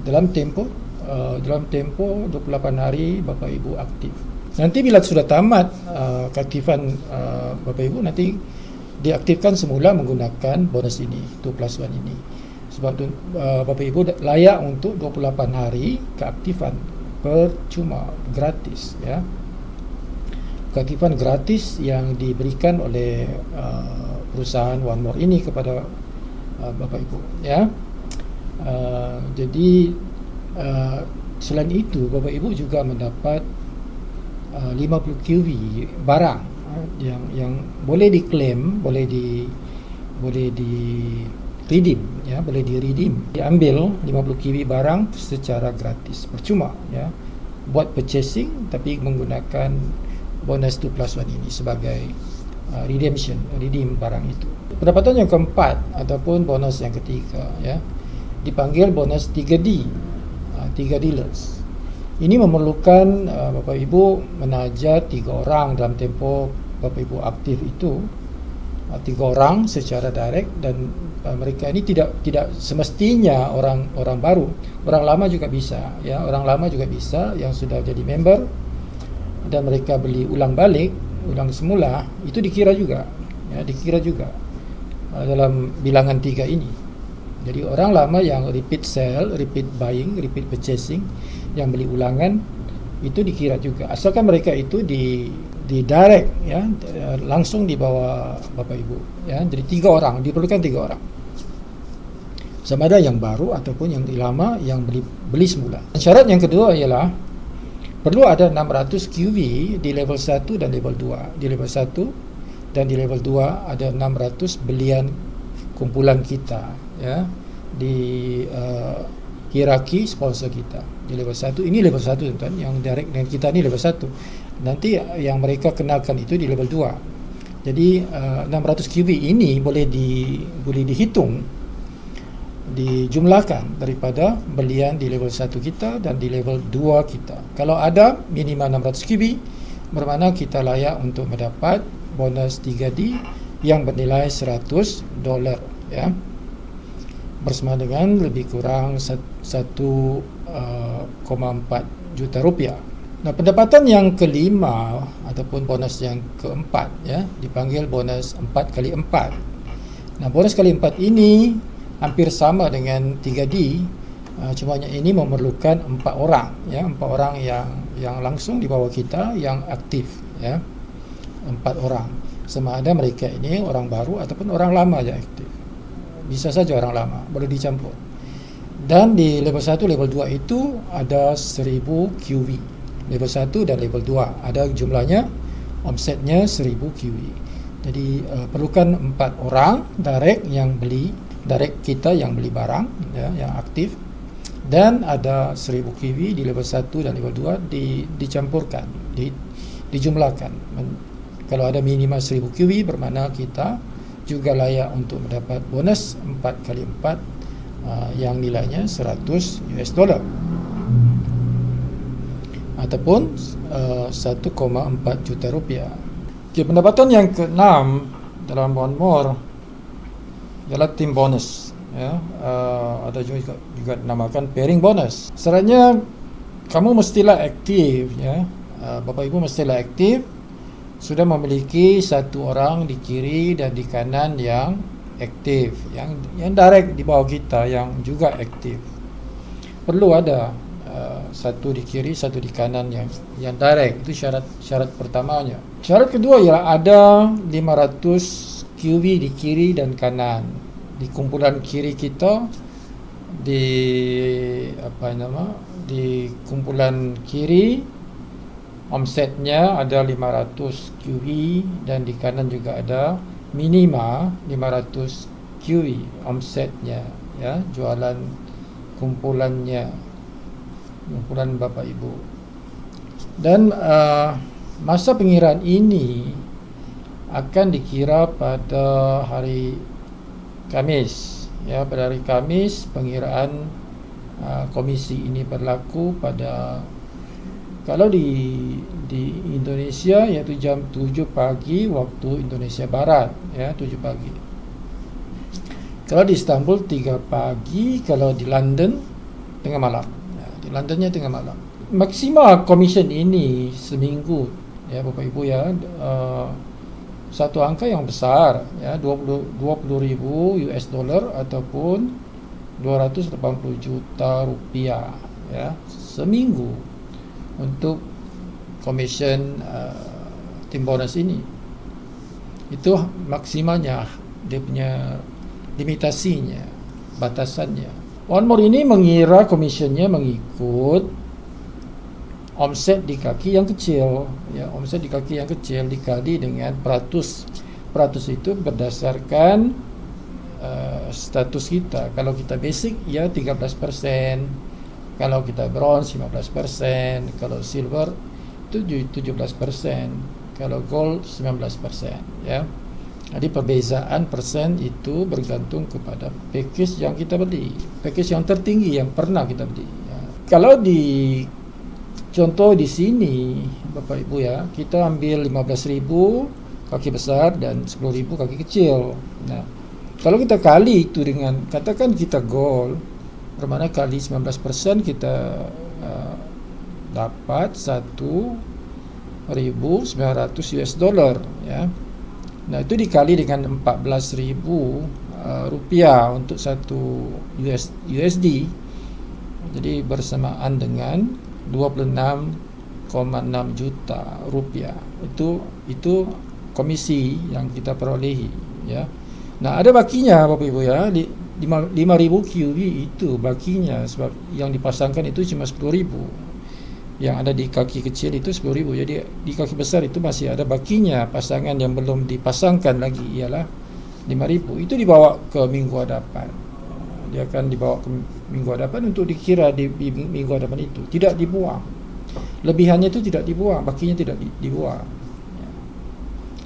dalam tempo 28 hari Bapak Ibu aktif. Nanti bila sudah tamat keaktifan Bapak Ibu, nanti diaktifkan semula menggunakan bonus ini, 2+1 ini. Sebab tu Bapak Ibu layak untuk 28 hari keaktifan percuma, gratis, ya. Keaktifan gratis yang diberikan oleh perusahaan One More ini kepada Bapak Ibu, ya. Jadi selain itu Bapak Ibu juga mendapat 50 QV barang yang boleh diklaim, boleh di redeem, ya, boleh di redeem, diambil 50 QV barang secara gratis, percuma, ya, buat purchasing tapi menggunakan bonus 2+1 ini sebagai redeem barang itu. Pendapatan yang keempat ataupun bonus yang ketiga, ya, dipanggil bonus 3D, 3 dealers. Ini memerlukan Bapak Ibu menaja 3 orang dalam tempo Bapak Ibu aktif itu, 3 orang secara direct, dan mereka ini tidak semestinya orang baru, orang lama juga bisa, ya, orang lama juga bisa yang sudah jadi member dan mereka beli ulang semula, itu dikira juga, ya, dikira juga dalam bilangan 3 ini. Jadi orang lama yang repeat sell, repeat buying, repeat purchasing, yang beli ulangan, itu dikira juga, asalkan mereka itu di direct, ya, langsung di bawah Bapak Ibu, ya. Jadi 3 orang, diperlukan 3 orang, sama ada yang baru ataupun yang lama yang beli semula. Syarat yang kedua ialah perlu ada 600 QV di level 1 dan level 2. Di level 1 dan di level 2 ada 600 belian kumpulan kita, ya, di hierarki sponsor kita. Di level 1, ini level 1 tuan, yang direct dengan kita ni level 1. Nanti yang mereka kenalkan itu di level 2. Jadi 600 QV ini boleh dihitung, dijumlahkan daripada belian di level 1 kita dan di level 2 kita. Kalau ada minimal 600 QV, bermakna kita layak untuk mendapat bonus 3D yang bernilai $100, ya, bersama dengan lebih kurang 1,4 juta rupiah. Nah, pendapatan yang kelima ataupun bonus yang keempat, ya, dipanggil bonus 4x4. Nah, bonus kali 4 ini hampir sama dengan 3D, cuma ini memerlukan 4 orang, ya, 4 orang yang langsung di bawah kita yang aktif, ya, 4 orang. Sama ada mereka ini orang baru ataupun orang lama yang aktif. Bisa saja orang lama, boleh dicampur. Dan di level 1, level 2 itu ada 1000 QV. Level 1 dan level 2 ada jumlahnya, omsetnya 1000 QV. Jadi perlukan 4 orang direct yang beli, direct kita yang beli barang, ya, yang aktif, dan ada 1000 QV di level 1 dan level 2 dicampurkan, dijumlahkan. Kalau ada minimal 1000 QV, bermakna kita juga layak untuk mendapat bonus 4x4 yang nilainya $100 ataupun 1,4 juta rupiah. Okay, pendapatan yang keenam dalam One More ialah team bonus, ya. Ada juga dinamakan pairing bonus. Syaratnya kamu mestilah aktif, ya. Bapak Ibu mestilah aktif, sudah memiliki 1 orang di kiri dan di kanan yang aktif, yang direct di bawah kita yang juga aktif. Perlu ada 1 di kiri, 1 di kanan yang direct. Itu syarat pertamanya. Syarat kedua ialah ada 500 QV di kiri dan kanan. Di kumpulan kiri kita, di kumpulan kiri omsetnya ada 500 QV dan di kanan juga ada minima 500 QV omsetnya, ya, jualan kumpulan Bapak Ibu. Dan masa pengiraan ini akan dikira pada hari Khamis, ya. Pada hari Khamis pengiraan komisi ini berlaku pada, kalau di Indonesia iaitu jam 7 pagi waktu Indonesia Barat, ya, 7 pagi. Kalau di Istanbul 3 pagi, kalau di London tengah malam. Ya, di Londonnya tengah malam. Maksimal komisen ini seminggu, ya Bapak Ibu, ya, satu angka yang besar, ya, 20.000 US dollar ataupun 280 juta rupiah, ya, seminggu untuk komisen tim bonus ini. Itu maksimalnya, dia punya limitasinya, batasannya. One More ini mengira komisionnya mengikut omset di kaki yang kecil, ya, omset di kaki yang kecil dikali dengan peratus. Peratus itu berdasarkan status kita. Kalau kita basic, ya 13%. Kalau kita bronze 15%, kalau silver itu 17%, kalau gold 19%, ya. Jadi perbezaan persen itu bergantung kepada package yang kita beli, package yang tertinggi yang pernah kita beli, ya. Kalau di contoh di sini Bapak Ibu, ya, kita ambil 15.000 kaki besar dan 10.000 kaki kecil. Nah, kalau kita kali itu dengan, katakan kita gold, bermakna kali 19%, kita dapat 1.900 US dollar, ya. Nah, itu dikali dengan 14,000 rupiah untuk satu USD. Jadi bersamaan dengan 26,6 juta rupiah. Itu komisi yang kita perolehi, ya. Nah, ada bakinya Bapak Ibu ya, 5,000 QV itu bakinya, sebab yang dipasangkan itu cuma 10,000. Yang ada di kaki kecil itu 10,000. Jadi di kaki besar itu masih ada bakinya, pasangan yang belum dipasangkan lagi ialah 5,000. Itu dibawa ke minggu hadapan. Dia akan dibawa ke minggu hadapan untuk dikira di minggu hadapan itu, tidak dibuang. Lebihannya itu tidak dibuang, bakinya tidak dibuang.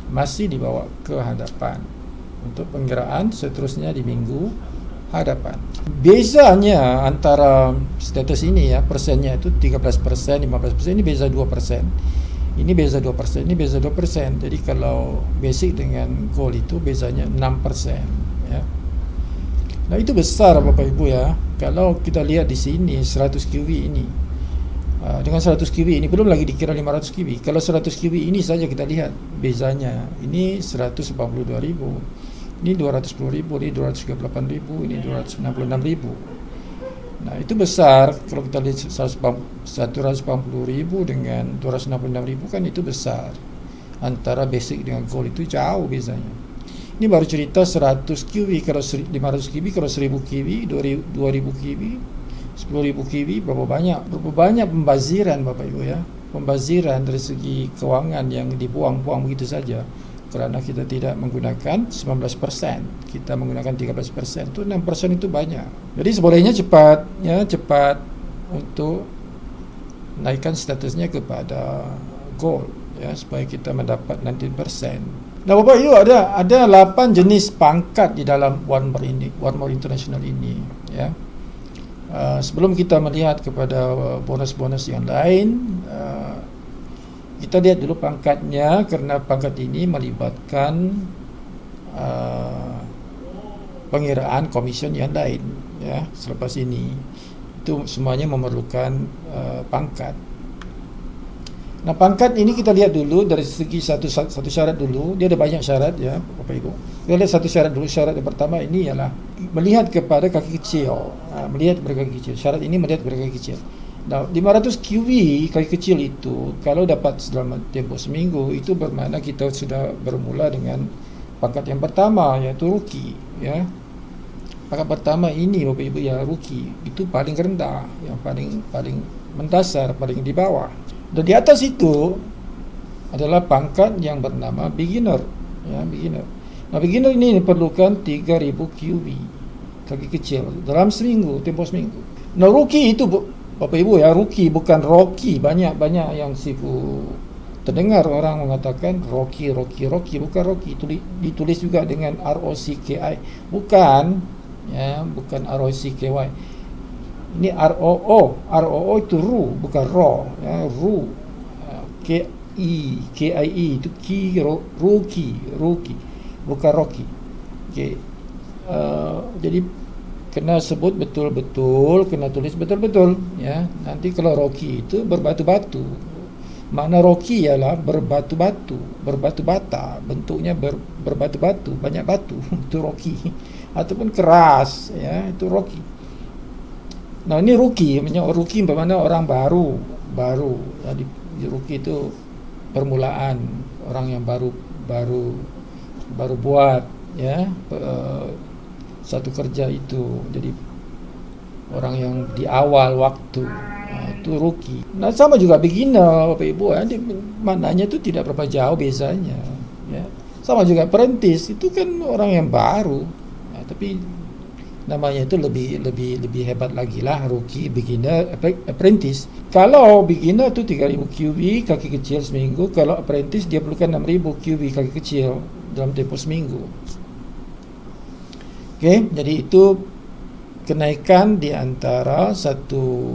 Masih dibawa ke hadapan untuk pengiraan seterusnya di minggu hadapan. Bezanya antara status ini ya, persennya itu 13%, 15%, ini beza 2%. Ini beza 2%, ini beza 2%. Jadi kalau basic dengan gold itu bezanya 6%, ya. Nah, itu besar Bapak Ibu ya. Kalau kita lihat di sini 100 QV ini. Dengan 100 QV ini belum lagi dikira 500 QV. Kalau 100 QV ini saja kita lihat bezanya. Ini 142.000. Ini 210.000, ini 238.000, ini 266.000. Nah, itu besar. Kalau kita lihat 180.000 dengan 266.000 kan itu besar. Antara basic dengan gold itu jauh bezanya. Ini baru cerita 100 QV, kalau 500 QV, kalau 1000 QV, 2000 QV, 10,000 QV, berapa banyak pembaziran Bapak Ibu ya. Pembaziran dari segi keuangan yang dibuang-buang begitu saja. Kerana kita tidak menggunakan 19%, kita menggunakan 13%, itu 6% itu banyak. Jadi sebolehnya cepat untuk naikkan statusnya kepada gold ya, supaya kita mendapat 19%. Nah Bapak Ibu, ada 8 jenis pangkat di dalam One More International ini ya. Sebelum kita melihat kepada bonus-bonus yang lain, kita lihat dulu pangkatnya, kerana pangkat ini melibatkan pengiraan komision yang lain ya. Selepas ini itu semuanya memerlukan pangkat. Nah, pangkat ini kita lihat dulu dari segi satu syarat dulu. Dia ada banyak syarat ya Bapak Ibu. Kita lihat satu syarat dulu. Syarat yang pertama ini ialah melihat kepada kaki kecil. Melihat kepada kaki kecil. Syarat ini melihat kepada kaki kecil. Nah, 500 QV kaki kecil itu kalau dapat dalam tempoh seminggu, itu bermakna kita sudah bermula dengan pangkat yang pertama, iaitu rookie ya. Pangkat pertama ini Bapak Ibu ya, rookie. Itu paling rendah, yang paling mendasar, paling di bawah. Dan di atas itu adalah pangkat yang bernama beginner ya, beginner. Nah, beginner ini diperlukan 3,000 QV kaki kecil dalam seminggu, tempoh seminggu. Nah, rookie itu Bapak Ibu ya, rookie bukan Rocky. Banyak yang sifu terdengar orang mengatakan Rocky, bukan Rocky. Ditulis juga dengan ROCKI. Bukan ya, bukan ROCKY. Ini ROO itu ru, bukan ro ya, ru. KIE itu rookie, bukan Rocky. Okey. Jadi kena sebut betul-betul, kena tulis betul-betul ya. Nanti kalau Rocky itu berbatu-batu. Makna Rocky ialah berbatu-batu, berbatu bata, bentuknya berbatu-batu, banyak batu. Itu Rocky. Ataupun keras ya, itu Rocky. Nah, ini rookie bermakna orang baru. Jadi rookie itu permulaan, orang yang baru buat ya satu kerja itu. Jadi orang yang di awal waktu, itu rookie. Nah, sama juga beginner Bapak Ibu ya, maknanya itu tidak berapa jauh biasanya ya. Sama juga apprentice, itu kan orang yang baru ya, tapi namanya itu lebih hebat lagi lah, rookie, beginner, apprentice. Kalau beginner itu 3,000 QV kaki kecil seminggu, kalau apprentice dia perlukan 6,000 QV kaki kecil dalam tempoh seminggu. Okey, jadi itu kenaikan di antara satu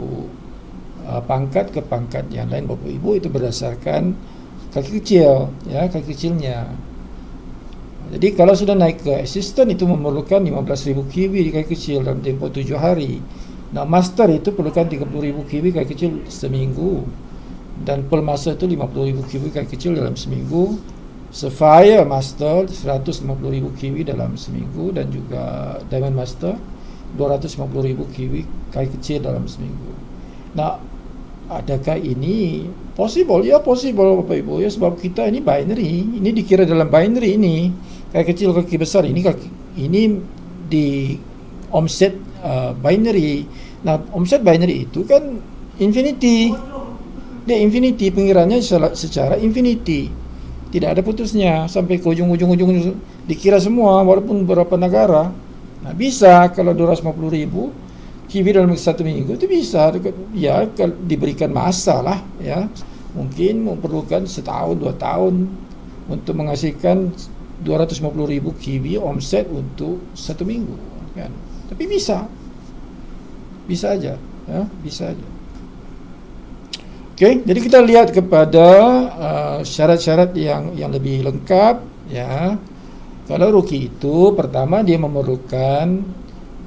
pangkat ke pangkat yang lain Bapak Ibu, itu berdasarkan kaki kecil ya, kaki kecilnya. Jadi kalau sudah naik ke assistant itu memerlukan 15,000 QV di kaki kecil dalam tempoh 7 hari. Nah, master itu perlukan 30,000 QV kaki kecil seminggu. Dan pearl master itu 50,000 QV kaki kecil dalam seminggu Sapphire Master 150,000 kiwi dalam seminggu, dan juga Diamond Master 250,000 kiwi kai kecil dalam seminggu. Nah, adakah ini possible? Ya possible Bapak Ibu ya, sebab kita ini binary, ini dikira dalam binary ini. Kai kecil kaki besar ini di omset binary. Nah, omset binary itu kan infinity. Dia infinity, pengirannya secara infinity. Tidak ada putusnya sampai ke ujung dikira semua walaupun beberapa negara. Nah, bisa kalau 250,000 kiwi dalam satu minggu itu bisa ya, diberikan masa lah ya. Mungkin memerlukan setahun 2 tahun untuk menghasilkan 250,000 kiwi omset untuk satu minggu kan. Tapi bisa aja ya, bisa aja. Oke, jadi kita lihat kepada syarat-syarat yang lebih lengkap ya. Kalau rookie itu pertama dia memerlukan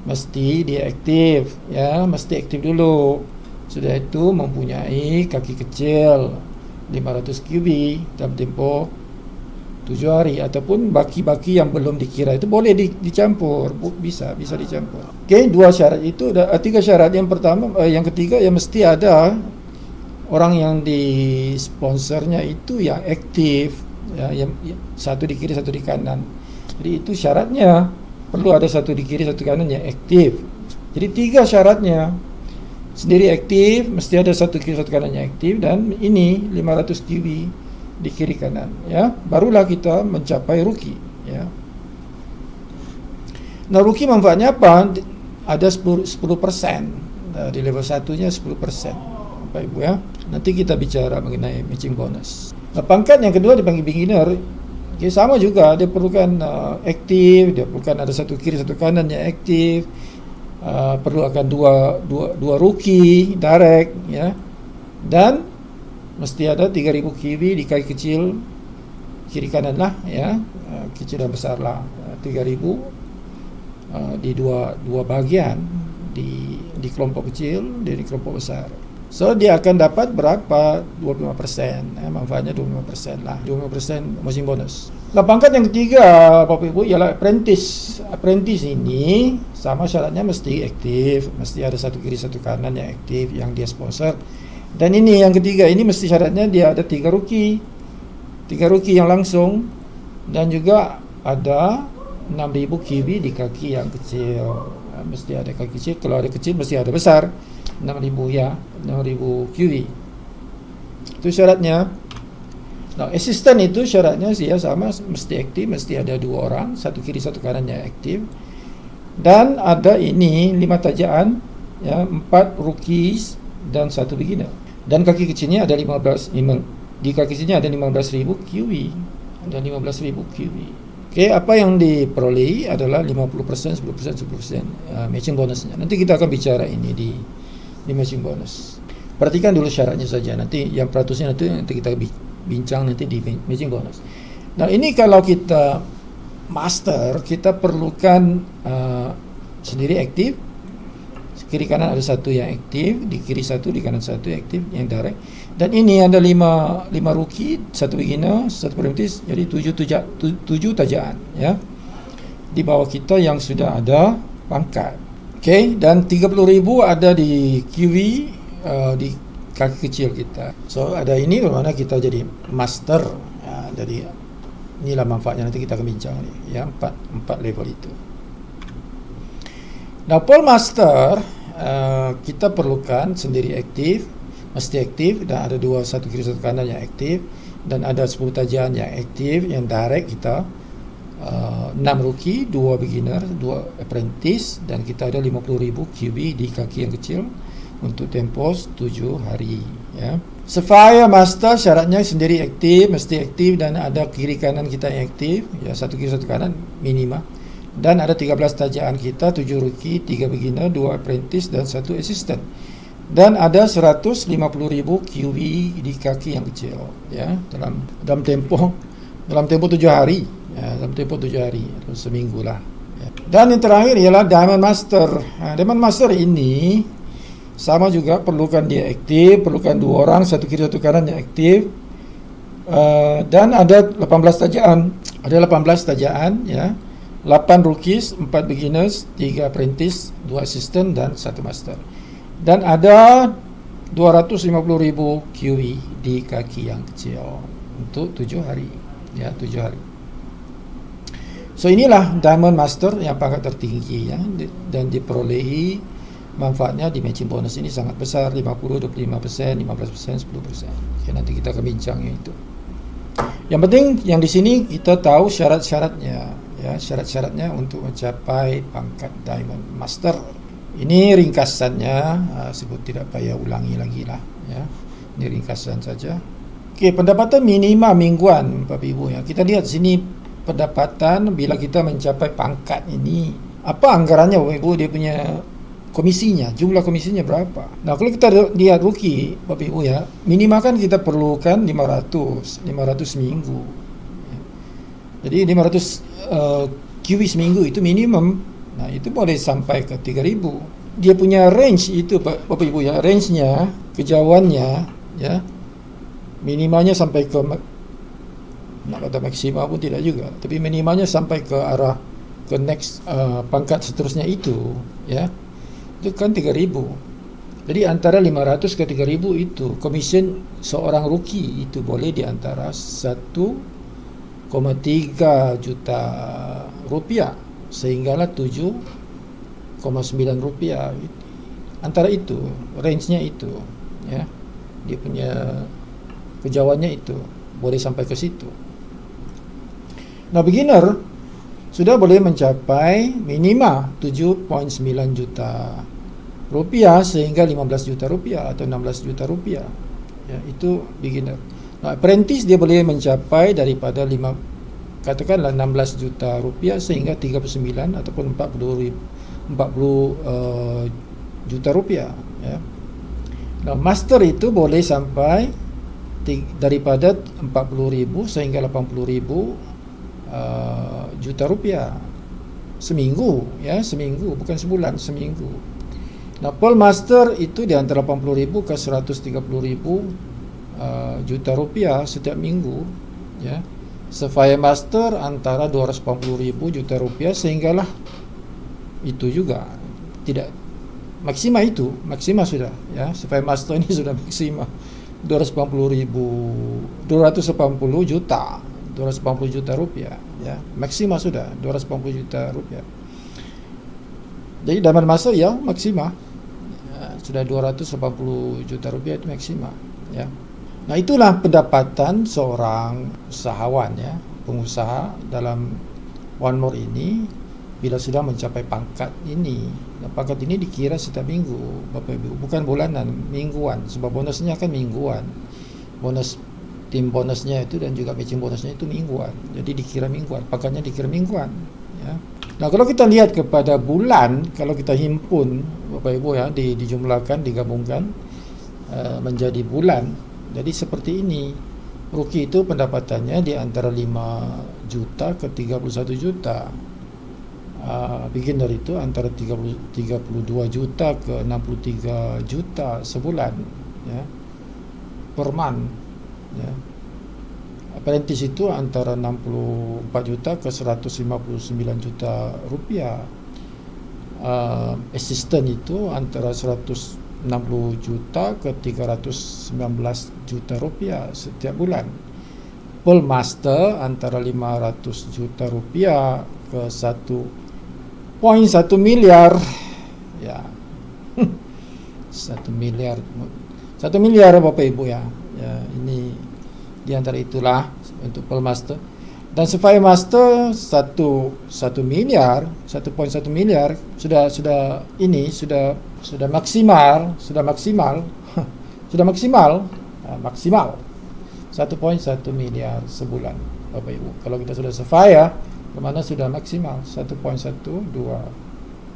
mesti dia aktif ya, mesti aktif dulu. Sudah itu mempunyai kaki kecil 500 kiwi dalam tempoh 7 hari, ataupun baki-baki yang belum dikira itu boleh dicampur, bisa dicampur. Oke, 2 syarat itu, 3 syarat. Yang pertama, yang ketiga ya mesti ada orang yang di sponsornya itu yang aktif ya, yang satu di kiri satu di kanan. Jadi itu syaratnya, perlu ada satu di kiri satu kanan yang aktif. Jadi 3 syaratnya. Sendiri aktif, mesti ada satu kiri satu kanan yang aktif, dan ini 500 kiwi di kiri kanan ya. Barulah kita mencapai rookie ya. Nah, rookie manfaatnya apa? Ada 10%. Di level 1-nya 10%. Bapak Ibu ya. Nanti kita bicara mengenai matching bonus. Nah, pangkat yang kedua dipanggil beginner. Okay, sama juga, dia perlukan aktif, dia perlukan ada satu kiri satu kanan yang aktif. Perlu akan dua rookie direct ya. Dan mesti ada 3,000 kiwi di kaki kecil kiri kanan lah ya. Kecil dan besar lah. 3,000 di dua bahagian, di kelompok kecil dan di kelompok besar. So dia akan dapat berapa? 25%. Manfaatnya 25% lah. 25% matching bonus. Nah, pangkat yang ketiga Bapak Ibu ialah apprentice. Apprentice ini sama syaratnya mesti aktif, mesti ada satu kiri satu kanan yang aktif yang dia sponsor. Dan ini yang ketiga, ini mesti syaratnya dia ada 3 rookie. 3 rookie yang langsung, dan juga ada 6,000 kiwi di kaki yang kecil. Mesti ada kaki kecil, kalau ada kecil mesti ada besar. 6,000 ya, 6,000 kiwi. Itu syaratnya. Nah, asisten itu syaratnya sih ya sama, mesti aktif, mesti ada 2 orang, satu kiri satu kanan yang aktif. Dan ada ini 5 tajaan ya, 4 rookies dan 1 beginner. Dan kaki kecilnya ada 15, di kaki kecilnya ada 15,000 kiwi. Ada 15,000 kiwi. Oke, apa yang diperolehi adalah 50%, 10%, 10% matching bonusnya. Nanti kita akan bicara ini di matching bonus. Perhatikan dulu syaratnya saja. Nanti yang peratusnya nanti kita bincang nanti di matching bonus. Nah, ini kalau kita master, kita perlukan sendiri aktif. Kiri kanan ada satu yang aktif, di kiri satu, di kanan satu yang aktif yang direct. Dan ini ada 5 rookie, 1 beginner, 1 apprentice, jadi 7 tajaan ya. Di bawah kita yang sudah ada pangkat. Okey, dan 30,000 ada di kiwi di kaki kecil kita. So ada ini bermakna kita jadi master ya, jadi inilah manfaatnya, nanti kita akan bincang ni ya, 4 level itu. Nah, Pearl Master kita perlukan sendiri aktif, mesti aktif, dan ada 2, satu kiri satu kanan yang aktif, dan ada 10 tajaan yang aktif yang direct kita. 6 rookie, 2 beginner, 2 apprentice, dan kita ada 50,000 kiwi di kaki yang kecil untuk tempoh 7 hari ya. Sapphire Master syaratnya sendiri aktif, mesti aktif, dan ada kiri kanan kita yang aktif ya, satu kiri satu kanan minima. Dan ada 13 tajaan kita, 7 rookie, 3 beginner, 2 apprentice, dan 1 assistant. Dan ada 150,000 kiwi di kaki yang kecil ya, dalam tempoh 7 hari ya, dalam tempoh 7 hari atau seminggu lah ya. Dan yang terakhir ialah Diamond Master. Diamond Master ini sama juga, perlukan dia aktif, perlukan 2 orang, satu kiri satu kanan yang aktif. Dan ada 18 tajaan. Ada 18 tajaan, ya. 8 rookies, 4 beginners, 3 apprentice, 2 assistant dan 1 master. Dan ada 250,000 QE di kaki yang kecil untuk 7 hari, ya, 7 hari. So inilah Diamond Master yang pangkat tertinggi, ya, dan diperolehi manfaatnya di matching bonus ini sangat besar, 50, 25%, 15%, 10%. Okay, nanti kita akan bincang itu. Yang penting yang di sini kita tahu syarat-syaratnya, ya, syarat-syaratnya untuk mencapai pangkat Diamond Master. Ini ringkasannya, sebut tidak payah ulangi lagi lah, ya. Ini ringkasan saja. Okey, pendapatan minima mingguan, Bapak Ibu, ya. Kita lihat sini pendapatan bila kita mencapai pangkat ini, apa anggarannya, Bapak Ibu, dia punya komisinya, jumlah komisinya berapa. Nah, kalau kita lihat rookie, Bapak Ibu, ya, minima kan kita perlukan 500 seminggu. Jadi 500 QE seminggu itu minimum. Nah, itu boleh sampai ke 3,000. Dia punya range itu, Bapak Ibu, ya, range-nya, kejauhannya, ya, minimanya sampai ke, nak kata maksima pun tidak juga, tapi minimanya sampai ke arah ke next pangkat seterusnya itu, ya, itu kan 3,000. Jadi antara 500 ke 3,000 itu commission seorang rookie itu boleh di antara 1,3 juta rupiah sehinggalah 7,9 rupiah. Antara itu range-nya itu, ya, dia punya kejauhannya itu boleh sampai ke situ. Nah, beginner sudah boleh mencapai minima 7,9 juta rupiah sehingga 15 juta rupiah atau 16 juta rupiah, ya, itu beginner. Nah, apprentice dia boleh mencapai daripada katakanlah 16 juta rupiah sehingga 39 ataupun 40 juta rupiah, ya. Nah, master itu boleh sampai daripada 40,000 sehingga 80,000 juta rupiah seminggu, ya, seminggu, bukan sebulan, seminggu. Nah, Pearl Master itu di antara 80,000 ke 130,000 juta rupiah setiap minggu, ya. Sapphire Master antara 280,000 juta rupiah sehinggalah itu juga tidak maksima, itu maksima sudah, ya. Sapphire Master ini sudah maksima 280 juta rupiah, ya, maksima sudah 280 juta rupiah. Jadi Diamond Master, ya, maksima, ya, sudah 280 juta rupiah itu maksima, ya. Nah, itulah pendapatan seorang usahawan, ya, pengusaha dalam One More ini bila sudah mencapai pangkat ini. Nah, pangkat ini dikira setiap minggu, Bapak Ibu, bukan bulanan, mingguan, sebab bonusnya kan mingguan. Bonus tim bonusnya itu dan juga matching bonusnya itu mingguan. Jadi dikira mingguan, pangkatnya dikira mingguan, ya. Nah, kalau kita lihat kepada bulan, kalau kita himpun, Bapak Ibu, ya, dijumlahkan, digabungkan menjadi bulan. Jadi seperti ini. Rookie itu pendapatannya di antara 5 juta ke 31 juta. Beginner itu antara 32 juta ke 63 juta sebulan, ya, per month, ya. Apprentice itu antara 64 juta ke 159 juta rupiah. Assistant itu antara 160 juta ke 319 juta rupiah setiap bulan. Pearl Master antara 500 juta rupiah ke 1,1 miliar, ya. 1 miliar Bapak Ibu, ya. Ya, ini di antara itulah untuk Pearl Master. Dan Sapphire Master 1 miliar, 1,1 miliar sudah maksimal, maksimal 1,1 miliar sebulan, Bapak Ibu. Kalau kita sudah Sapphire, kemana sudah maksimal 1,12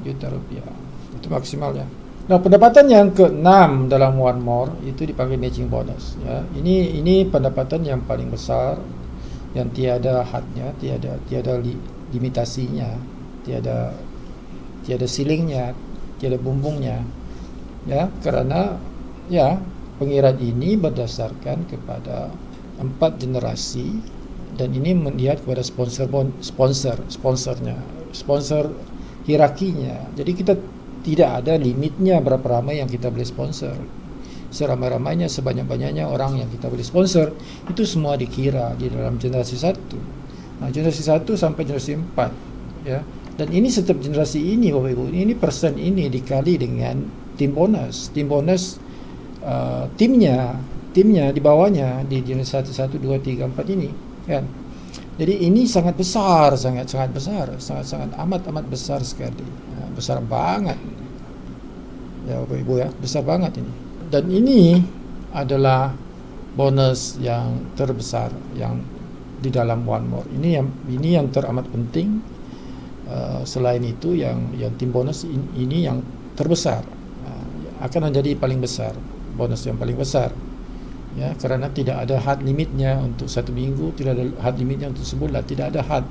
juta rupiah, itu maksimalnya. Nah, pendapatan yang ke-6 dalam One More itu dipanggil matching bonus, ya. Ini pendapatan yang paling besar, yang tiada hadnya, tiada limitasinya, tiada ceilingnya, tiada bumbungnya, ya, karena, ya, pengiraan ini berdasarkan kepada 4 generasi, dan ini melihat kepada sponsornya, sponsor hierarkinya. Jadi kita tidak ada limitnya berapa ramai yang kita boleh sponsor. Seramai-ramainya, sebanyak-banyaknya orang yang kita boleh sponsor, itu semua dikira di dalam generasi 1. Generasi 1 sampai generasi 4, ya. Dan ini setiap generasi ini, Bapak Ibu, ini persen ini dikali dengan tim bonus. Timnya di bawahnya di generasi 1, 1, 2, 3, 4 ini, kan. Jadi ini sangat besar, sangat amat besar sekali. Besar banget. Ya Bapak Ibu ya, besar banget ini. Dan ini adalah bonus yang terbesar yang di dalam One More. Ini yang teramat penting. Selain itu yang tim bonus ini yang terbesar, akan menjadi paling besar, bonus yang paling besar, ya, karena tidak ada had limitnya untuk 1 minggu, tidak ada had limitnya untuk sebulan, tidak ada had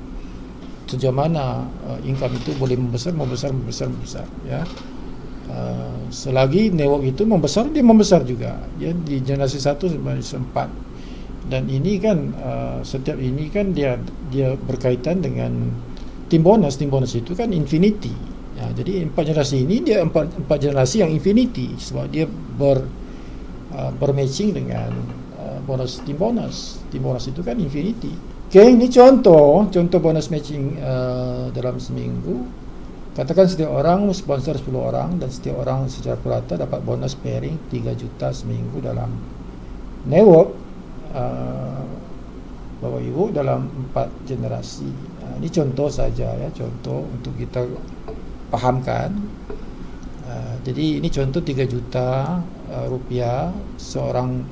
sejauh mana income itu boleh membesar, ya. Selagi network itu membesar, dia membesar juga, ya, di generasi 1 sampai 4. Dan ini kan setiap ini kan dia berkaitan dengan tim bonus itu kan infinity. Ya, jadi 4 generasi ini dia 4 generasi yang infinity, sebab dia bermatching dengan bonus tim bonus. Tim bonus itu kan infinity. Oke, ini contoh bonus matching dalam seminggu. Katakan setiap orang sponsor 10 orang, dan setiap orang secara purata dapat bonus pairing 3 juta seminggu dalam network Bapak Ibu dalam 4 generasi. Ini contoh saja, ya, contoh untuk kita pahamkan. Jadi ini contoh 3 juta rupiah seorang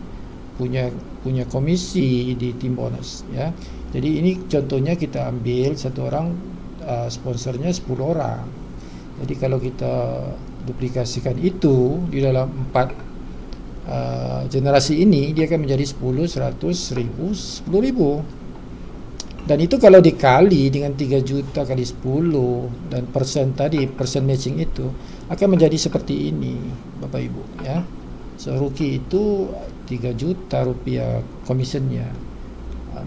punya komisi di tim bonus, ya. Jadi ini contohnya kita ambil satu orang sponsornya 10 orang. Jadi kalau kita duplikasikan itu di dalam 4 generasi ini, dia akan menjadi 10, 100, 1000, 10.000. Dan itu kalau dikali dengan 3 juta kali 10 dan persen tadi, persen matching itu akan menjadi seperti ini, Bapak Ibu, ya. Rookie itu 3 juta rupiah commissionnya,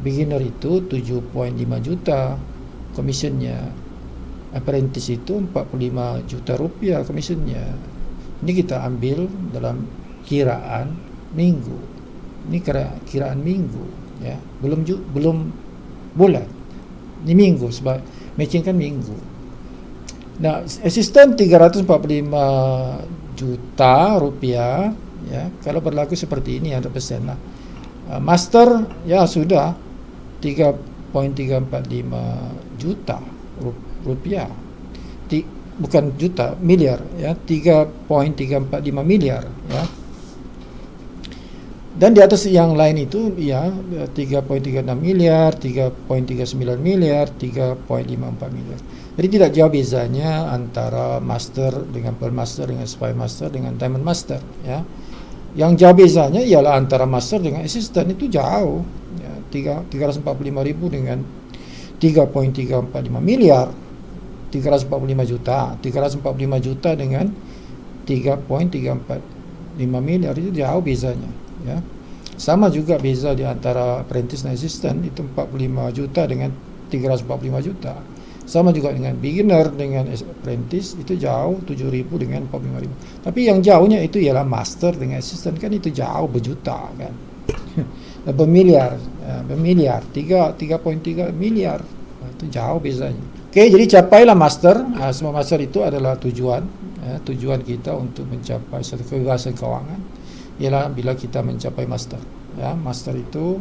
beginner itu 7,5 juta commissionnya, apprentice itu 45 juta rupiah commissionnya. Ini kita ambil dalam kiraan minggu. Ini kiraan minggu, ya, belum bulan. Ini minggu, sebab matching kan minggu. Nah, asisten 345 juta rupiah, ya, kalau berlaku seperti ini 100% lah. Master, ya, sudah 3,345 juta rupiah. Bukan juta, miliar, ya, 3,345 miliar, ya. Dan di atas yang lain itu, ya, 3,36 miliar, 3,39 miliar, 3,54 miliar. Jadi tidak jauh bezanya antara master dengan pearl master, dengan spy master, dengan diamond master, ya. Yang jauh bezanya ialah antara master dengan assistant, itu jauh, ya, 345.000 dengan 3,345 miliar, 345 juta, 345 juta dengan 3,345 miliar, itu jauh bezanya, ya. Sama juga beza di antara apprentice dan assistant, itu 45 juta dengan 345 juta. Sama juga dengan beginner dengan apprentice, itu jauh 7.000 dengan 45.000. Tapi yang jauhnya itu ialah master dengan assistant, kan itu jauh berjuta, kan. Bermiliar, 3,3 miliar. Itu jauh bezanya. Oke, jadi capailah master. Semua master itu adalah tujuan kita untuk mencapai satu kebebasan keuangan, ialah bila kita mencapai master, ya. Master itu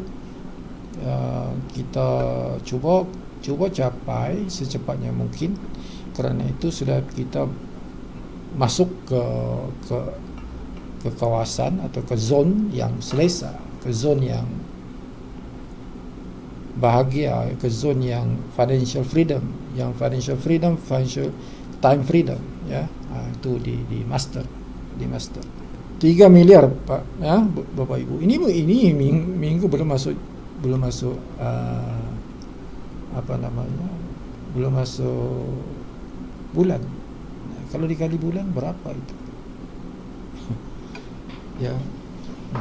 kita cuba capai secepatnya mungkin. Kerana itu sudah kita masuk ke kawasan atau ke zon yang selesa, ke zon yang bahagia, ke zon yang financial freedom, financial time freedom, ya. Itu di master, 3 miliar, Pak, ya, Bapak Ibu. Ini minggu belum masuk belum masuk bulan. Kalau dikali bulan berapa itu? Ya,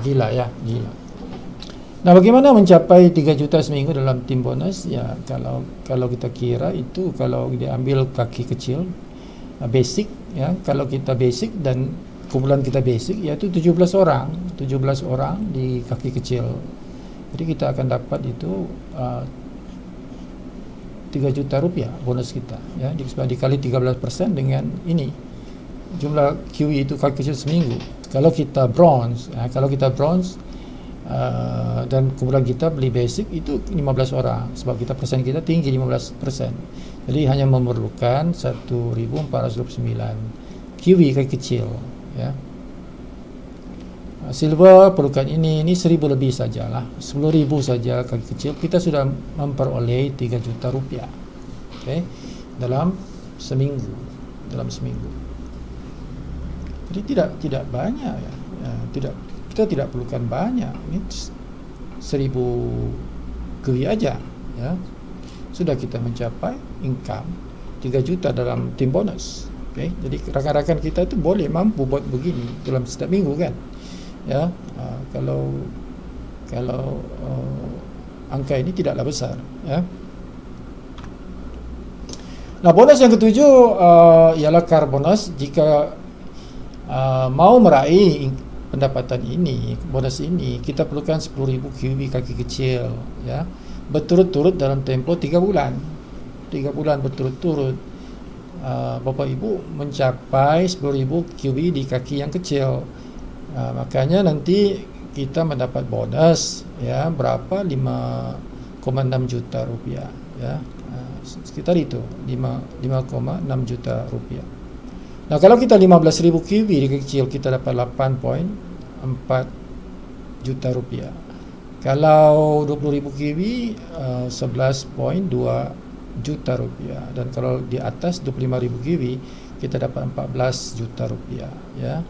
gila. Nah, bagaimana mencapai 3 juta seminggu dalam tim bonus? Ya, kalau kita kira itu kalau diambil kaki kecil basic, ya, kalau kita basic dan kumpulan kita basic yaitu 17 orang di kaki kecil. Jadi kita akan dapat itu 3 juta rupiah bonus kita, ya. Jadi dikali 13% dengan ini jumlah QE itu kaki kecil seminggu. Kalau kita bronze dan kumpulan kita beli basic itu 15 orang sebab kita persen kita tinggi 15%. Jadi hanya memerlukan 1429 kiwi kaki kecil, ya. Silver perlukan ini 1000 lebih sajalah, 10,000 saja kaki kecil kita sudah memperoleh 3 juta rupiah. Okey, dalam seminggu. Jadi tidak banyak, ya. Kita tidak perlukan banyak. Ini 1000 kiwi aja, ya. Sudah kita mencapai income 3 juta dalam tim bonus. Okey, jadi rakan-rakan kita itu boleh mampu buat begini dalam setiap minggu, kan? Ya, kalau angka ini tidaklah besar, ya. Nah, bonus yang ketujuh ialah car bonus. Jika mau meraih pendapatan ini, bonus ini, kita perlukan 10,000 kiwi kaki kecil, ya, berturut-turut dalam tempoh 3 bulan. 3 bulan berturut-turut Bapak Ibu mencapai 10,000 kiwi di kaki yang kecil. Makanya nanti kita mendapat bonus, ya, berapa 5,6 juta rupiah, ya. Sekitar itu 5,6 juta rupiah. Nah, kalau kita 15,000 kiwi di kecil kita dapat 8,4 juta rupiah. Kalau 20,000 kiwi 11,2 juta rupiah, dan kalau di atas 25,000 kiwi kita dapat 14 juta rupiah, ya.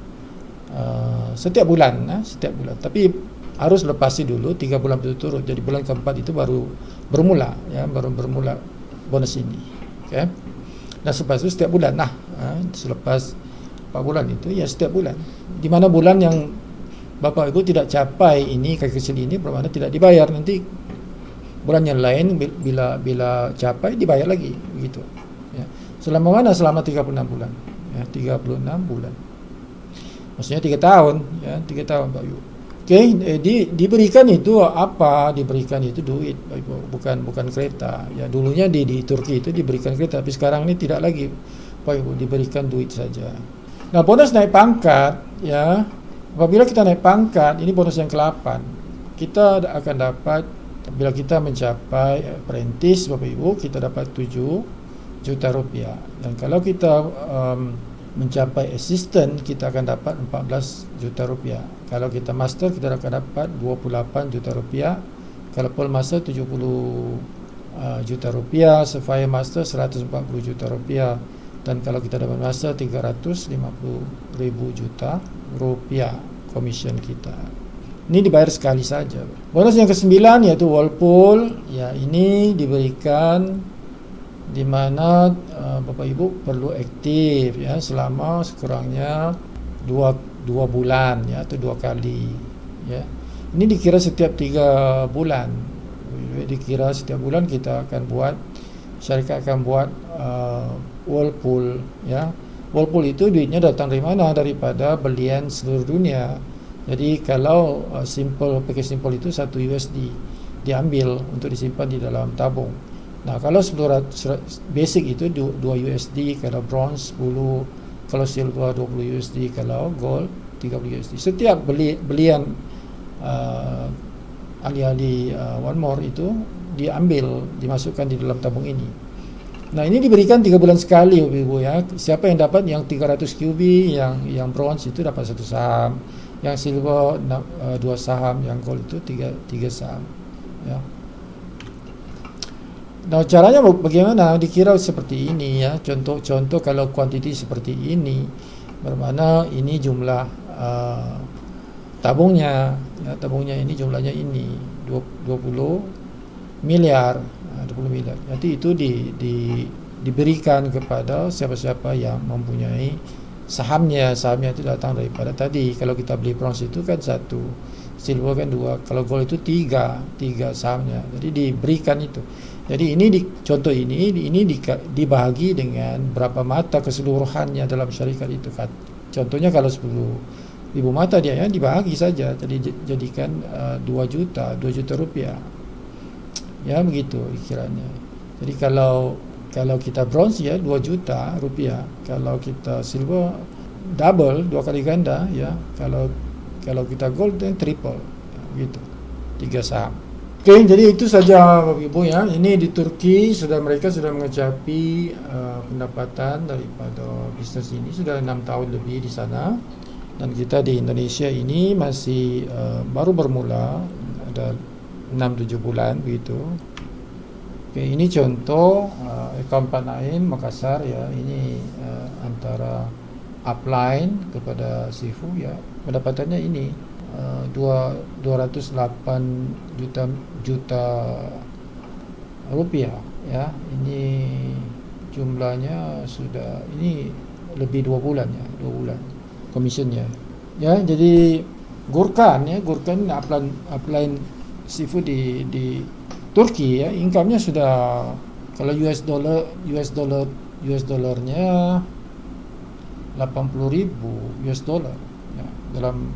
Setiap bulan, tapi harus lepasi dulu 3 bulan berturut-turut. Jadi bulan keempat itu baru bermula bonus ini. Okay? Dan selepas itu setiap bulan, selepas 4 bulan itu ya setiap bulan. Di mana bulan yang Bapak Ibu tidak capai ini kaki kecil ini bermakna tidak dibayar, nanti bulan yang lain bila capai dibayar lagi, begitu, ya. Selama 36 bulan, ya, 36 bulan. Maksudnya 3 tahun, ya, 3 tahun Pak Ibu. Okey, diberikan itu apa? Diberikan itu duit, Pak Ibu, bukan kereta. Ya, dulunya di Turki itu diberikan kereta, tapi sekarang ini tidak lagi, Pak Ibu, diberikan duit saja. Nah, bonus naik pangkat, ya. Apabila kita naik pangkat, ini bonus yang ke-8. Kita akan dapat bila kita mencapai apprentice, Bapak Ibu, kita dapat 7 juta rupiah. Dan kalau kita mencapai assistant, kita akan dapat 14 juta rupiah. Kalau kita master, kita akan dapat 28 juta rupiah. Kalau Pearl Master 70 juta rupiah, Sapphire Master 140 juta rupiah, dan kalau kita dapat Master 350,000 juta rupiah commission kita. Ini dibayar sekali saja. Bonus yang ke-9 yaitu Whirlpool. Ya, ini diberikan di mana Bapak Ibu perlu aktif, ya, selama sekurangnya 2 bulan, ya, atau 2 kali, ya. Ini dikira setiap 3 bulan. Dikira setiap bulan kita akan buat, syarikat akan buat Whirlpool, ya. Whirlpool itu duitnya datang dari mana? Daripada belian seluruh dunia. Jadi kalau package simple itu 1 USD diambil untuk disimpan di dalam tabung. Nah, kalau basic itu 2 USD, kalau bronze 10, kalau silver 20 USD, kalau gold 30 USD. Setiap belian ahli-ahli One More itu diambil, dimasukkan di dalam tabung ini. Nah, ini diberikan 3 bulan sekali, Ibu, ya. Siapa yang dapat yang 300 QB, yang bronze itu dapat 1 saham, yang silver 2 saham, yang gold itu 3 saham, ya. Nah, caranya bagaimana? Dikira seperti ini, ya. Contoh kalau kuantiti seperti ini, bermakna ini jumlah tabungnya, ya, tabungnya ini jumlahnya ini 20 miliar. Nanti itu diberikan kepada siapa-siapa yang mempunyai sahamnya itu datang daripada tadi. Kalau kita beli bronze itu kan silver kan 2, kalau gold itu 3 sahamnya. Jadi diberikan itu. Jadi ini contoh ini dibahagi dengan berapa mata keseluruhannya dalam syarikat itu kan. Contohnya kalau 10.000 mata dia ya dibahagi saja, jadi jadikan 2 juta rupiah. Ya begitu kiranya. Jadi kalau kita bronze ya 2 juta rupiah, kalau kita silver double, 2 kali ganda ya, kalau kita gold dan triple gitu, 3 saham. Oke, jadi itu saja Bapak Ibu ya. Ini di Turki mereka sudah mengecapi pendapatan daripada bisnis ini sudah 6 tahun lebih di sana, dan kita di Indonesia ini masih baru bermula, ada 6-7 bulan begitu. Oke, ini contoh akaun Panaim Makassar ya. Ini antara upline kepada Sifu ya, pendapatannya ini 208 juta rupiah ya. Ini jumlahnya sudah ini lebih 2 bulan ya, 2 bulan commissionnya ya. Jadi Gurkan upline Sifu di Turki ya, income-nya sudah, kalau US dollarnya 80.000 US dollar ya, dalam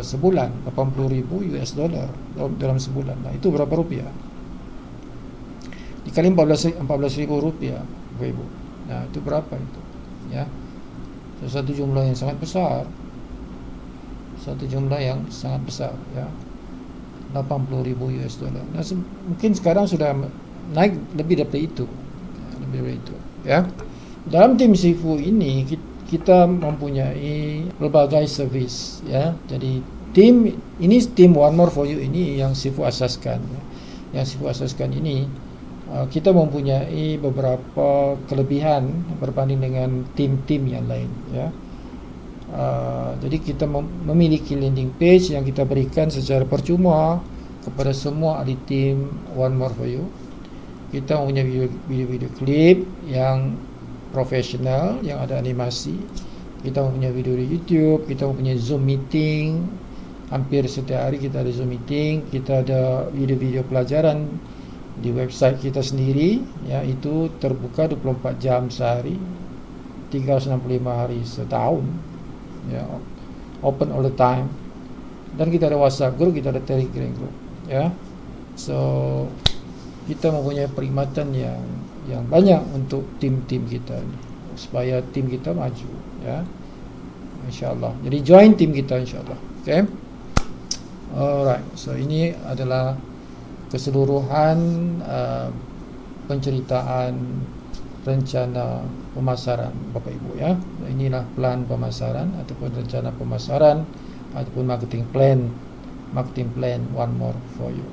sebulan 80.000 US dollar dalam sebulan. Nah, itu berapa rupiah? Dikali 14.000 rupiah, Bapak Ibu. Nah, itu berapa itu? Ya. Satu jumlah yang sangat besar. Ya. 80.000 US dollar. Nah, mungkin sekarang sudah naik lebih dari itu. Ya. Dalam tim Sifu ini kita mempunyai berbagai service ya. Jadi tim One More For You ini yang Sifu asaskan ya. Yang Sifu asaskan ini kita mempunyai beberapa kelebihan berbanding dengan tim-tim yang lain ya. Jadi kita memiliki landing page yang kita berikan secara percuma kepada semua ahli tim One More For You. Kita punya video klip yang profesional, yang ada animasi. Kita punya video di YouTube, kita punya Zoom meeting. Hampir setiap hari kita ada Zoom meeting. Kita ada video-video pelajaran di website kita sendiri ya, itu terbuka 24 jam sehari, 365 hari setahun ya, open all the time. Dan kita ada WhatsApp group, kita ada Telegram group ya. So kita mempunyai perkhidmatan yang banyak untuk tim-tim kita supaya tim kita maju ya, insyaallah. Jadi join tim kita insyaallah. Okay, alright. So ini adalah keseluruhan penceritaan rencana pemasaran Bapak Ibu ya. Inilah plan pemasaran ataupun rencana pemasaran ataupun marketing plan One More For You.